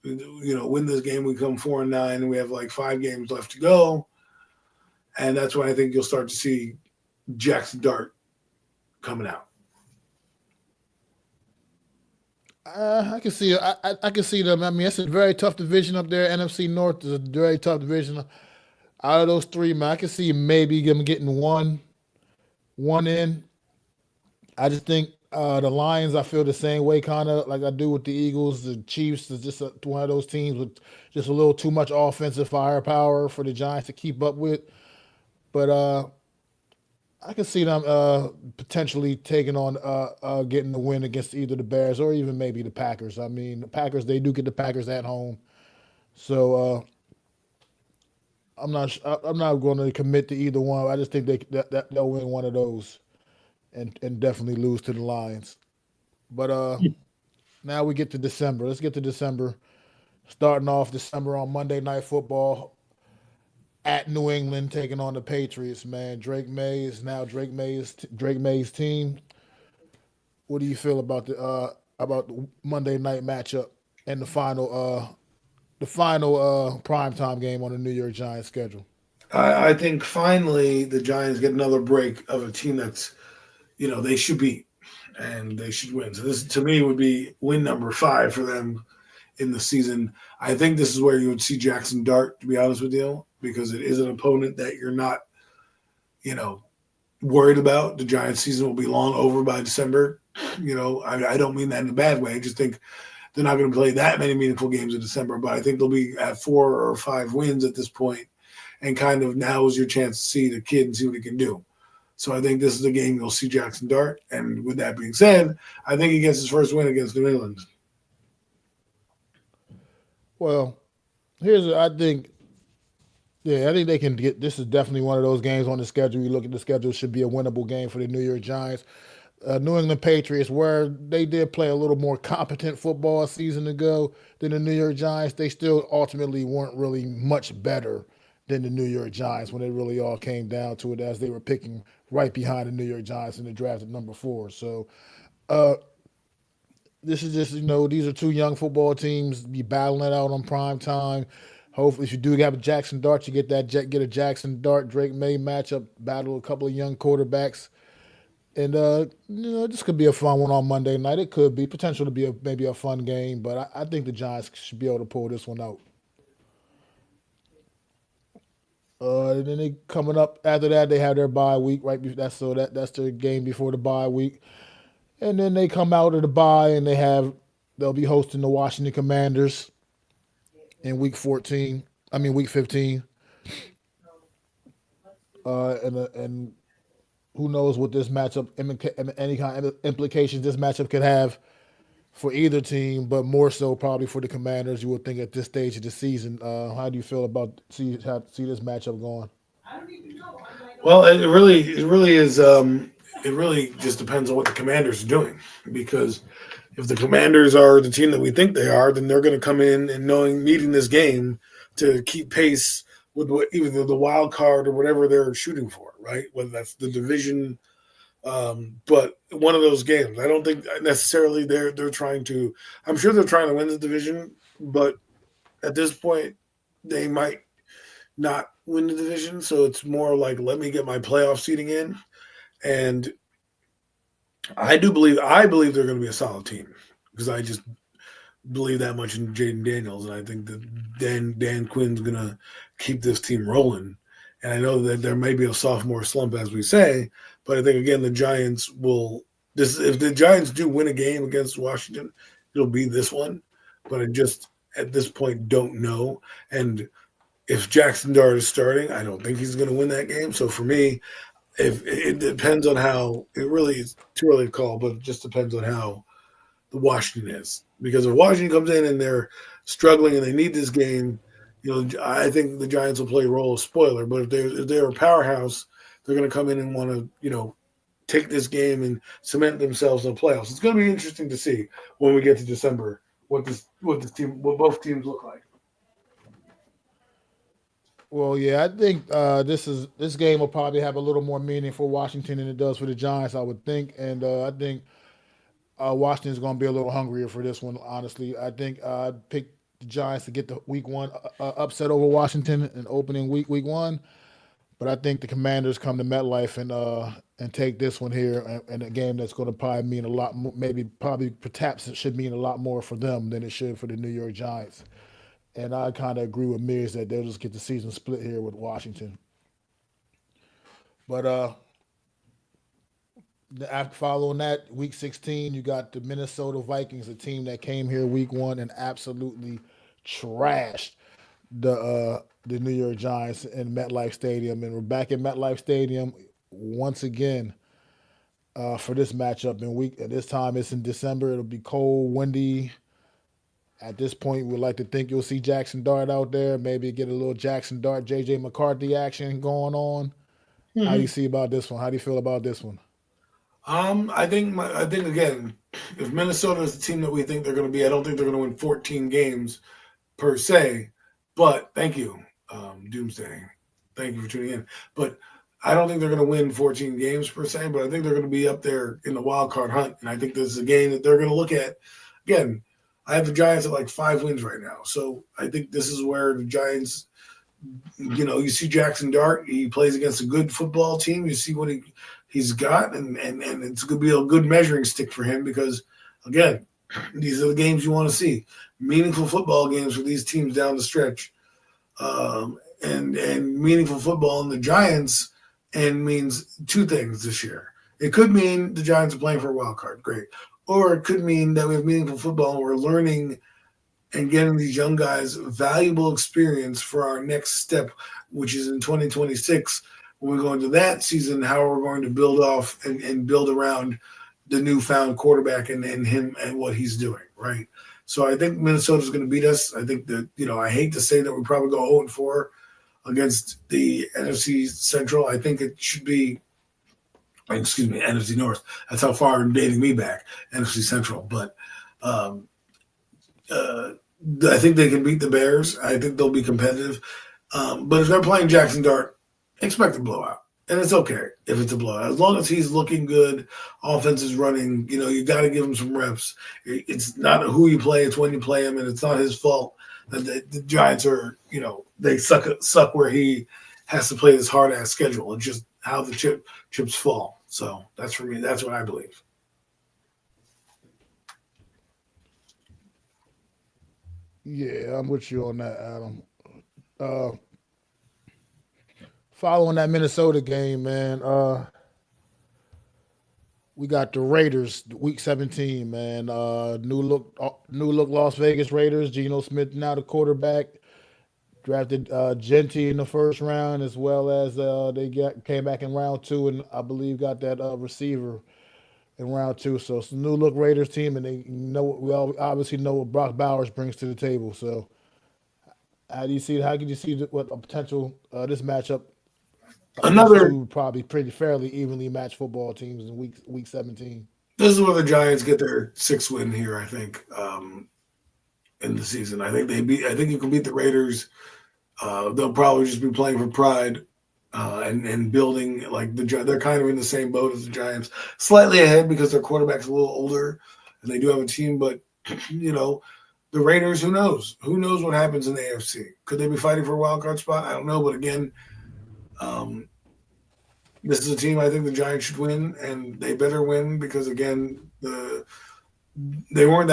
Win this game, we come 4-9, and we have like 5 games left to go. And that's when I think you'll start to see Jackson Dart coming out. I can see. I can see them. I mean, it's a very tough division up there. NFC North is a very tough division. Out of those 3, man, I can see maybe them getting one in. I just think the Lions, I feel the same way, kind of like I do with the Eagles. The Chiefs is just one of those teams with just a little too much offensive firepower for the Giants to keep up with. But I can see them potentially taking on getting the win against either the Bears or even maybe the Packers. I mean, the Packers, they do get the Packers at home, so I'm not going to commit to either one. I just think that they'll win one of those and definitely lose to the Lions. But now we get to December. Let's get to December. Starting off December on Monday Night Football at New England, taking on the Patriots. Man, Drake May's team. What do you feel about the Monday night matchup and the final primetime game on the New York Giants schedule? I think finally the Giants get another break of a team that's they should beat and they should win. So this to me would be win number 5 for them in the season. I think this is where you would see Jackson Dart, to be honest with you, because it is an opponent that you're not, you know, worried about. The Giants season will be long over by December. I don't mean that in a bad way. I just think they're not going to play that many meaningful games in December, but I think they'll be at 4 or 5 wins at this point, and kind of now is your chance to see the kid and see what he can do. So I think this is the game you'll see Jackson Dart. And with that being said, I think he gets his first win against New England. Well, I think, yeah, I think they can get. This is definitely one of those games on the schedule. You look at the schedule, should be a winnable game for the New York Giants. New England Patriots, where they did play a little more competent football a season ago than the New York Giants, they still ultimately weren't really much better than the New York Giants when it really all came down to it, as they were picking right behind the New York Giants in the draft at number 4. So uh, this is just, these are two young football teams be battling it out on prime time. Hopefully, if you do have a Jackson Dart, you get a Jackson Dart Drake May matchup, battle a couple of young quarterbacks. And this could be a fun one on Monday night. It could be potential to be maybe a fun game, but I think the Giants should be able to pull this one out. And then they coming up after that, they have their bye week right. That's their game before the bye week, and then they come out of the bye and they'll be hosting the Washington Commanders in week 14. I mean week 15. And who knows what this matchup, any kind of implications this matchup could have for either team, but more so probably for the Commanders. You would think at this stage of the season. How do you feel about see this matchup going? Well, it really is. It really just depends on what the Commanders are doing, because if the Commanders are the team that we think they are, then they're going to come in and needing this game to keep pace with either the wild card or whatever they're shooting for, right? Whether that's the division, but one of those games. I don't think necessarily they're trying to. I'm sure they're trying to win the division, but at this point, they might not win the division. So it's more like, let me get my playoff seating in, and I believe they're going to be a solid team, because I just believe that much in Jaden Daniels, and I think that Dan Quinn's going to keep this team rolling. And I know that there may be a sophomore slump, as we say, but I think again the Giants will. If the Giants do win a game against Washington, it'll be this one. But I just at this point don't know. And if Jackson Dart is starting, I don't think he's going to win that game. So for me, if it depends on how, it really is too early to call, but it just depends on how the Washington is. Because if Washington comes in and they're struggling and they need this game, I think the Giants will play a role of spoiler. But if they're a powerhouse, they're going to come in and want to, take this game and cement themselves in the playoffs. It's going to be interesting to see when we get to December what both teams look like. Well, yeah, I think this game will probably have a little more meaning for Washington than it does for the Giants, I would think, and I think Washington's going to be a little hungrier for this one. Honestly, I think I'd pick the Giants to get the Week 1 upset over Washington in opening week 1, but I think the Commanders come to MetLife and take this one here, and a game that's going to probably mean a lot more. Perhaps it should mean a lot more for them than it should for the New York Giants. And I kind of agree with Mears that they'll just get the season split here with Washington. But after following that, week 16, you got the Minnesota Vikings, a team that came here week 1 and absolutely trashed the New York Giants in MetLife Stadium. And we're back at MetLife Stadium. once again for this matchup in week. At this time, it's in December. It'll be cold, windy. At this point, we'd like to think you'll see Jackson Dart out there. Maybe get a little Jackson Dart, JJ McCarthy action going on. How do you see about this one? How do you feel about this one? I think again, if Minnesota is the team that we think they're going to be, I don't think they're going to win 14 games per se. But thank you, Doomsday. Thank you for tuning in. But I don't think they're going to win 14 games per se. But I think they're going to be up there in the wild card hunt, and I think this is a game that they're going to look at. Again, I have the Giants at like 5 wins right now, so I think this is where the Giants. You see Jackson Dart. He plays against a good football team. You see what he's got, and it's going to be a good measuring stick for him because, again, these are the games you want to see. Meaningful football games for these teams down the stretch. And meaningful football in the Giants and means two things this year. It could mean the Giants are playing for a wild card. Great. Or it could mean that we have meaningful football and we're learning and getting these young guys valuable experience for our next step, which is in 2026. When we go into that season, how we're going to build off and build around the newfound quarterback and him and what he's doing, right? So I think Minnesota's going to beat us. I think that, I hate to say that we probably go 0-4 against the NFC Central. I think it should be, NFC North. That's how far I'm dating me back, NFC Central. But I think they can beat the Bears. I think they'll be competitive. But if they're playing Jackson Dart, expect a blowout. And it's okay if it's a blowout. As long as he's looking good, offense is running, you got to give him some reps. It's not who you play, it's when you play him, and it's not his fault that the Giants are, they suck where he has to play this hard-ass schedule. It's just how the chips fall. So that's for me. That's what I believe. Yeah, I'm with you on that, Adam. Following that Minnesota game, man, we got the Raiders, Week 17, man. New look Las Vegas Raiders. Geno Smith now the quarterback. Drafted Genty in the first round, as well as came back in round 2, and I believe got that receiver in round 2. So it's a new look Raiders team, and we all obviously know what Brock Bowers brings to the table. So how can you see what a potential this matchup? Another two probably pretty fairly evenly matched football teams in week 17. This is where the Giants get their 6th win here, I think, in the season. I think you can beat the Raiders. They'll probably just be playing for pride and building like they're kind of in the same boat as the Giants, slightly ahead because their quarterback's a little older and they do have a team. But the Raiders, who knows? Who knows what happens in the AFC? Could they be fighting for a wild card spot? I don't know. But again, this is a team I think the Giants should win, and they better win because again, the Raiders weren't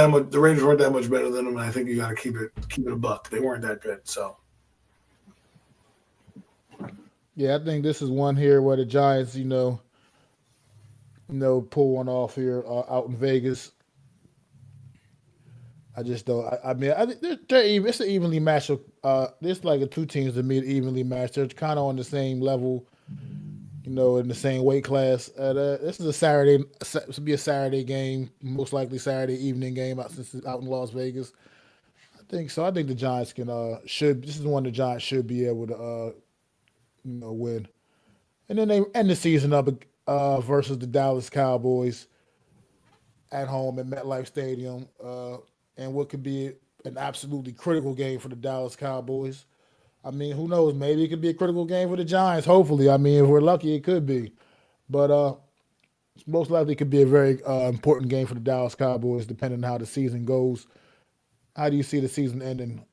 that much better than them, and I think you got to keep it a buck. They weren't that good, so. Yeah, I think this is one here where the Giants, pull one off here out in Vegas. I just don't. It's an evenly matched. There's like a two teams that meet evenly matched. They're kind of on the same level, in the same weight class. This is a Saturday. This will be a Saturday game, most likely Saturday evening game since it's out in Las Vegas. I think so. I think the Giants should. This is one the Giants should be able to win. And then they end the season up versus the Dallas Cowboys at home at MetLife Stadium, and what could be an absolutely critical game for the Dallas Cowboys. I mean, who knows? Maybe it could be a critical game for the Giants. Hopefully, I mean, if we're lucky, it could be. But most likely, could be a very important game for the Dallas Cowboys, depending on how the season goes. How do you see the season ending?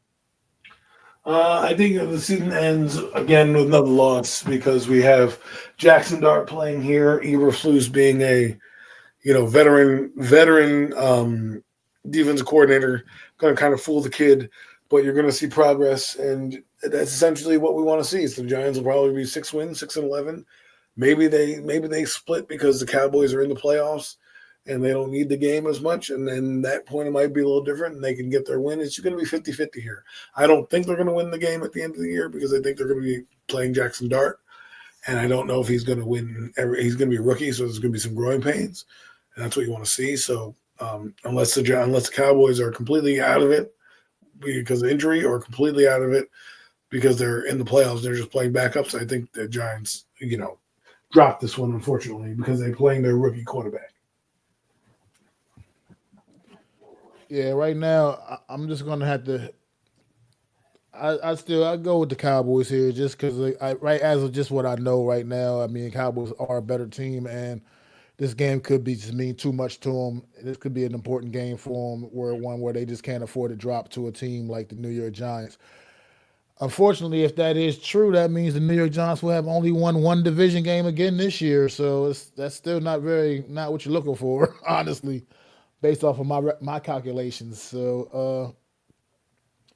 I think the season ends again with another loss because we have Jackson Dart playing here, Eberflus being a veteran defensive coordinator, going to kind of fool the kid, but you're going to see progress, and that's essentially what we want to see. So the Giants will probably be 6 wins, 6-11. Maybe they split because the Cowboys are in the playoffs and they don't need the game as much, and then that point it might be a little different, and they can get their win. It's going to be 50-50 here. I don't think they're going to win the game at the end of the year because I think they're going to be playing Jackson Dart, and I don't know if he's going to win. He's going to be a rookie, so there's going to be some growing pains, and that's what you want to see. So unless the Cowboys are completely out of it because of injury, or completely out of it because they're in the playoffs, they're just playing backups. I think the Giants, dropped this one, unfortunately, because they're playing their rookie quarterback. Yeah, right now I'm just gonna have to. I go with the Cowboys here just because right as of just what I know right now. I mean, Cowboys are a better team, and this game could be just mean too much to them. This could be an important game for them, where they just can't afford to drop to a team like the New York Giants. Unfortunately, if that is true, that means the New York Giants will have only won one division game again this year. So that's still not what you're looking for, honestly, based off of my calculations. So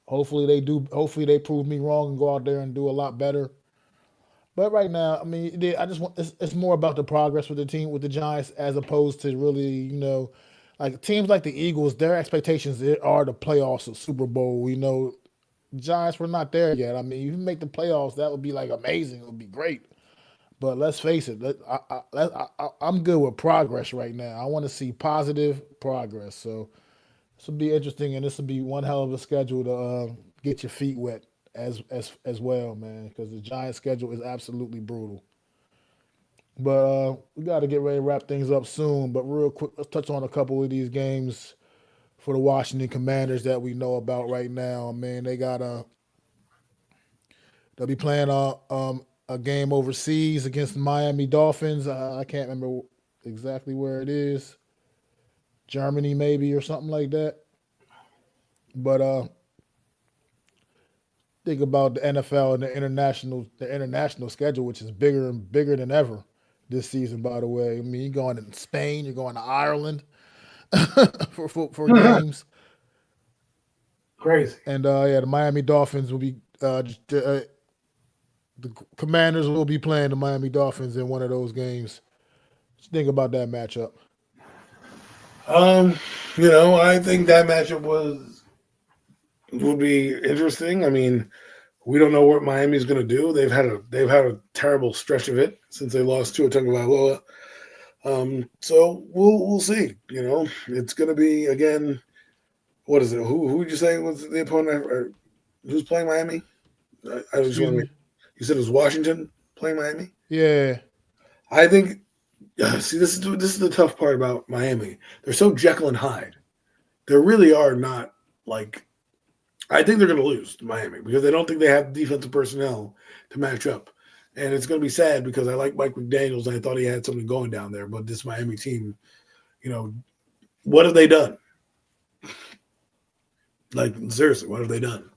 hopefully they do. Hopefully they prove me wrong and go out there and do a lot better. But right now, I mean, I just want it's more about the progress with the team with the Giants as opposed to really, like teams like the Eagles. Their expectations are the playoffs of Super Bowl. Giants were not there yet. I mean, if you make the playoffs, that would be like amazing. It would be great. But let's face it, I'm good with progress right now. I want to see positive progress. So this will be interesting, and this will be one hell of a schedule to get your feet wet as well, man. Because the Giants' schedule is absolutely brutal. But we got to get ready to wrap things up soon. But real quick, let's touch on a couple of these games for the Washington Commanders that we know about right now. I mean, they'll be playing a game overseas against the Miami Dolphins. I can't remember exactly where it is. Germany maybe or something like that. But think about the NFL and the international schedule, which is bigger and bigger than ever this season. By the way, I mean you're going to Spain, you're going to Ireland for games, Crazy. and yeah, the Miami Dolphins will be the Commanders will be playing the Miami Dolphins in one of those games. Just think about that matchup. I think that matchup would be interesting. I mean, we don't know what Miami's going to do. They've had a terrible stretch of it since they lost to Tagovailoa. So we'll see. It's going to be again. What is it? Who would you say was the opponent? Or who's playing Miami? I just Excuse want to. me. You said it was Washington playing Miami. Yeah, I think. See, this is the tough part about Miami. They're so Jekyll and Hyde. They really are not like. I think they're going to lose to Miami because they don't think they have defensive personnel to match up. And it's going to be sad because I like Mike McDaniels and I thought he had something going down there. But this Miami team, what have they done? Like, seriously, what have they done?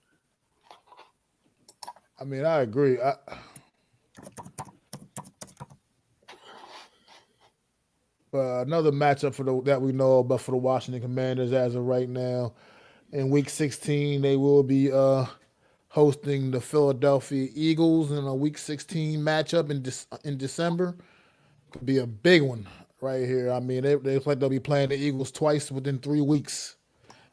I mean I agree. Another matchup that we know about for the Washington Commanders as of right now. In Week 16, they will be hosting the Philadelphia Eagles in a Week 16 matchup in December. Could be a big one right here. I mean, they like they'll be playing the Eagles twice within 3 weeks.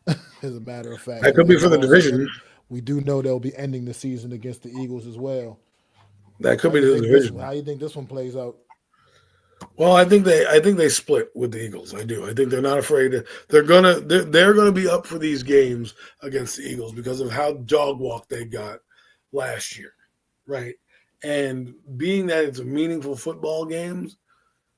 As a matter of fact, That could be for the division. We do know they'll be ending the season against the Eagles as well. That could be the division. How do you think this one plays out? Well, I think they split with the Eagles. I do. I think they're not afraid. They're gonna be up for these games against the Eagles because of how dog walk they got last year, right? And being that it's a meaningful football games,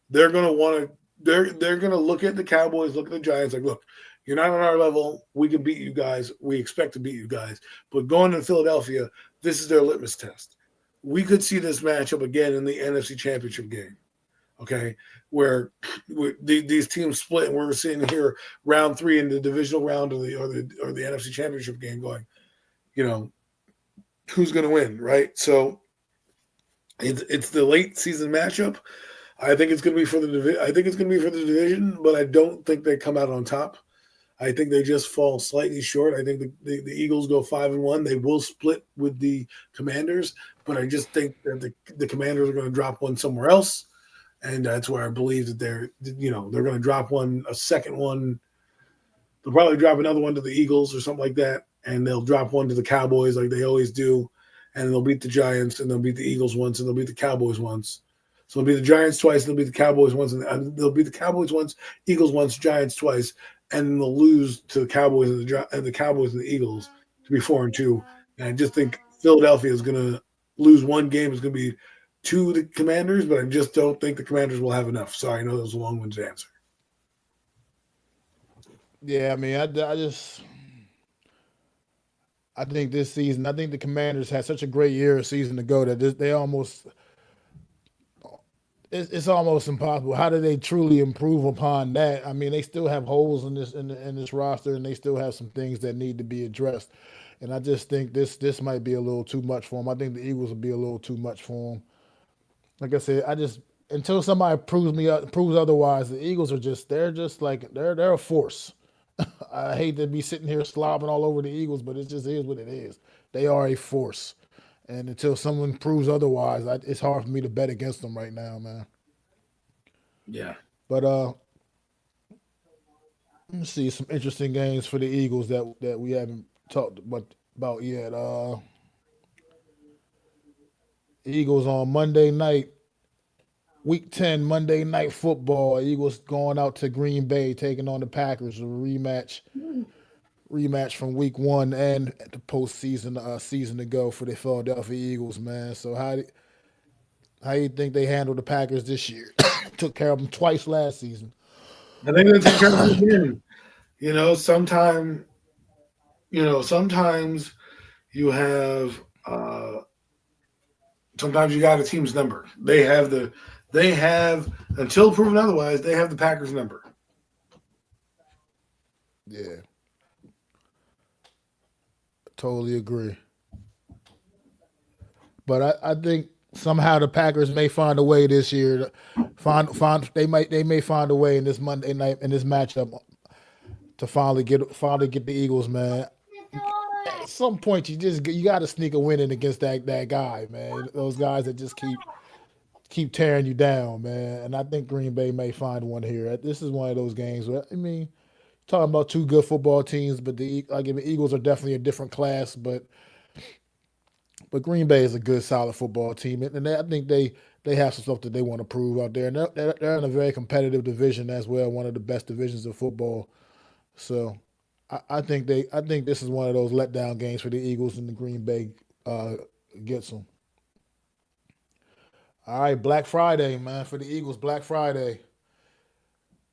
they're gonna want to. They're gonna look at the Cowboys, look at the Giants, like, look, you're not on our level. We can beat you guys. We expect to beat you guys. But going to Philadelphia, this is their litmus test. We could see this matchup again in the NFC Championship game. Okay, where these teams split, and we're sitting here round 3 in the divisional round or the NFC Championship game, going, who's going to win, right? So it's the late season matchup. I think it's going to be for the division. I think it's going to be for the division, but I don't think they come out on top. I think they just fall slightly short. I think the Eagles go 5-1. They will split with the Commanders, but I just think that the Commanders are going to drop one somewhere else. And that's where I believe that they're going to drop a second one. They'll probably drop another one to the Eagles or something like that. And they'll drop one to the Cowboys like they always do. and they'll beat the Giants, and they'll beat the Eagles once, and they'll beat the Cowboys once. So they'll beat the Giants twice, and they'll beat the Cowboys once, and they'll beat the Cowboys once, Eagles once, Giants twice, and then they'll lose to the Cowboys and the Cowboys and the Eagles to be 4-2. And I just think Philadelphia is going to lose one game. It's going to be to the Commanders, but I just don't think the Commanders will have enough. Sorry, I know that was a long-winded answer. Yeah, I mean, I think this season, I think the Commanders had such a great year a season ago that they almost it's almost impossible. How do they truly improve upon that? I mean, they still have holes in this roster, and they still have some things that need to be addressed. And I just think this might be a little too much for them. I think the Eagles will be a little too much for them. Like I said, I just until somebody proves otherwise, the Eagles are just like they're a force. I hate to be sitting here slobbing all over the Eagles, but it just is what it is. They are a force. And until someone proves otherwise, it's hard for me to bet against them right now, man. Yeah. But let me see some interesting games for the Eagles that we haven't talked about yet. Eagles on Monday night, Week 10 Monday Night Football. Eagles going out to Green Bay, taking on the Packers, a rematch from Week 1 and the postseason season ago for the Philadelphia Eagles, man. So how you think they handled the Packers this year? Took care of them twice last season. I think they take care of them again. Sometimes you have sometimes you got a team's number. They have until proven otherwise, they have the Packers number. Yeah. Totally agree. But I think somehow the Packers may find a way this year to they may find a way in this Monday night in this matchup to finally get the Eagles, man. At some point you got to sneak a win in against that guy, man. Those guys that just keep tearing you down, man. And I think Green Bay may find one here. This is one of those games where I mean, talking about two good football teams, but the Eagles are definitely a different class, but Green Bay is a good, solid football team, and I think they have some stuff that they want to prove out there, and they're in a very competitive division as well, one of the best divisions of football. So I think this is one of those letdown games for the Eagles, and the Green Bay gets them. All right, Black Friday, man, for the Eagles. Black Friday.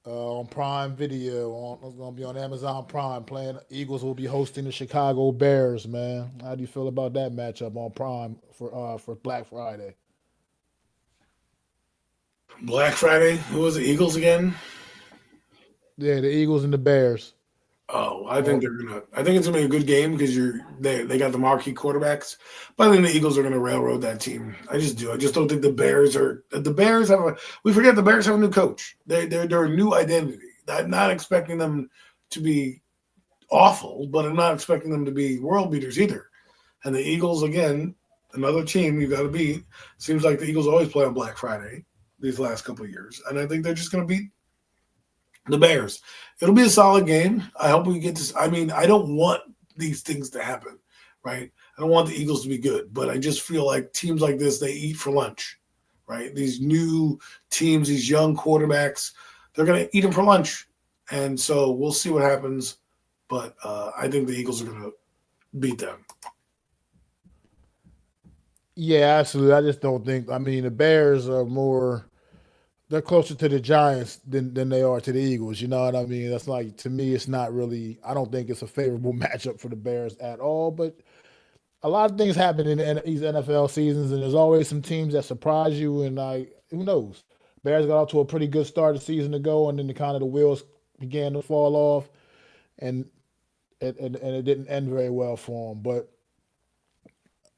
On Prime Video. It's gonna be on Amazon Prime. Playing Eagles will be hosting the Chicago Bears. Man, how do you feel about that matchup on Prime for Black Friday? Black Friday. Who was the Eagles again? Yeah, the Eagles and the Bears. Oh, I think it's gonna be a good game because they got the marquee quarterbacks. But I think the Eagles are gonna railroad that team. I just do. I just don't think the Bears we forget the Bears have a new coach. They're a new identity. I'm not expecting them to be awful, but I'm not expecting them to be world beaters either. And the Eagles, again, another team you gotta beat. Seems like the Eagles always play on Black Friday these last couple of years. And I think they're just gonna beat the Bears. It'll be a solid game. I hope we get this. I mean, I don't want these things to happen, right? I don't want the Eagles to be good, but I just feel like teams like this, they eat for lunch, right? These new teams, these young quarterbacks, they're going to eat them for lunch. And so we'll see what happens. But I think the Eagles are going to beat them. Yeah, absolutely. I just don't think. I mean, the Bears are more. They're closer to the Giants than they are to the Eagles. You know what I mean? That's like to me, it's not really. I don't think it's a favorable matchup for the Bears at all. But a lot of things happen in these NFL seasons, and there's always some teams that surprise you. And who knows? Bears got off to a pretty good start the season ago, and then the wheels began to fall off, and it didn't end very well for them. But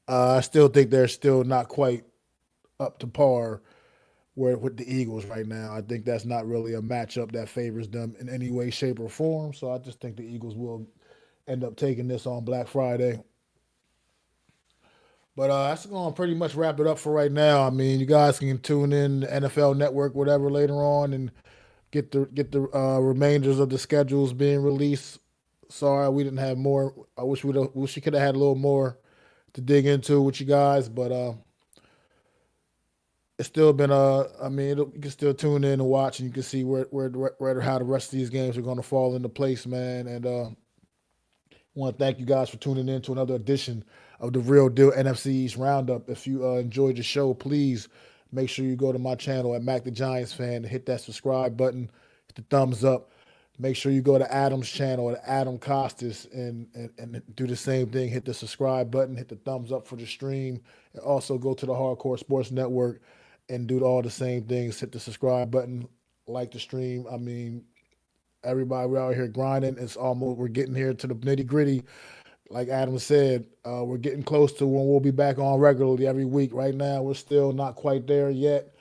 I still think they're still not quite up to par with the Eagles right now. I think that's not really a matchup that favors them in any way, shape, or form. So I just think the Eagles will end up taking this on Black Friday. But that's going to pretty much wrap it up for right now. I mean, you guys can tune in the NFL Network, whatever, later on, and get the remainders of the schedules being released. Sorry, we didn't have more. I wish we could have had a little more to dig into with you guys, but it's still been you can still tune in and watch, and you can see where how the rest of these games are going to fall into place, man. And want to thank you guys for tuning in to another edition of the Real Deal NFC East Roundup. If you enjoyed the show, please make sure you go to my channel at Mac the Giants Fan and hit that subscribe button, hit the thumbs up. Make sure you go to Adam's channel at Adam Costas and do the same thing. Hit the subscribe button, hit the thumbs up for the stream, and also go to the Hardcore Sports Network and do all the same things. Hit the subscribe button, like the stream. I mean, everybody, we're out here grinding. We're getting here to the nitty gritty. Like Adam said, we're getting close to when we'll be back on regularly every week. Right now, we're still not quite there yet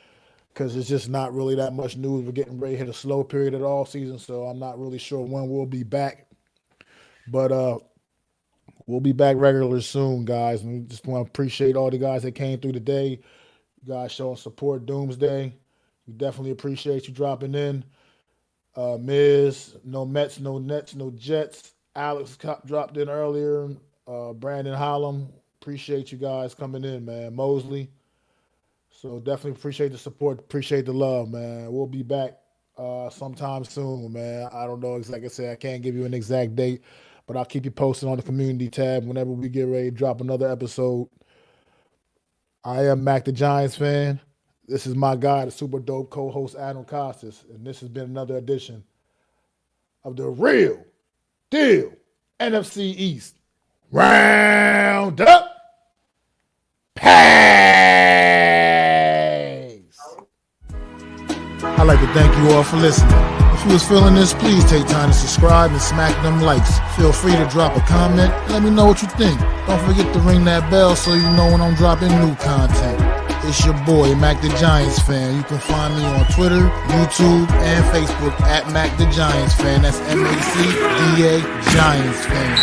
because it's just not really that much news. We're getting ready to hit a slow period of the off season, so I'm not really sure when we'll be back. But we'll be back regularly soon, guys. And we just want to appreciate all the guys that came through today. You guys showing support Doomsday. We definitely appreciate you dropping in. Miz, no Mets, no Nets, no Jets. Alex dropped in earlier. Brandon Hollum, appreciate you guys coming in, man. Mosley. So definitely appreciate the support, appreciate the love, man. We'll be back sometime soon, man. I don't know, like I said, I can't give you an exact date, but I'll keep you posted on the community tab whenever we get ready to drop another episode. I am Mac the Giants Fan. This is my guy, the super dope co-host Adam Costas, and this has been another edition of the Real Deal NFC East Roundup. Pace. I'd like to thank you all for listening. If you was feeling this, please take time to subscribe and smack them likes. Feel free to drop a comment. Let me know what you think. Don't forget to ring that bell so you know when I'm dropping new content. It's your boy, Mac the Giants Fan. You can find me on Twitter, YouTube, and Facebook at Mac the Giants Fan. That's MACDA Giants Fan.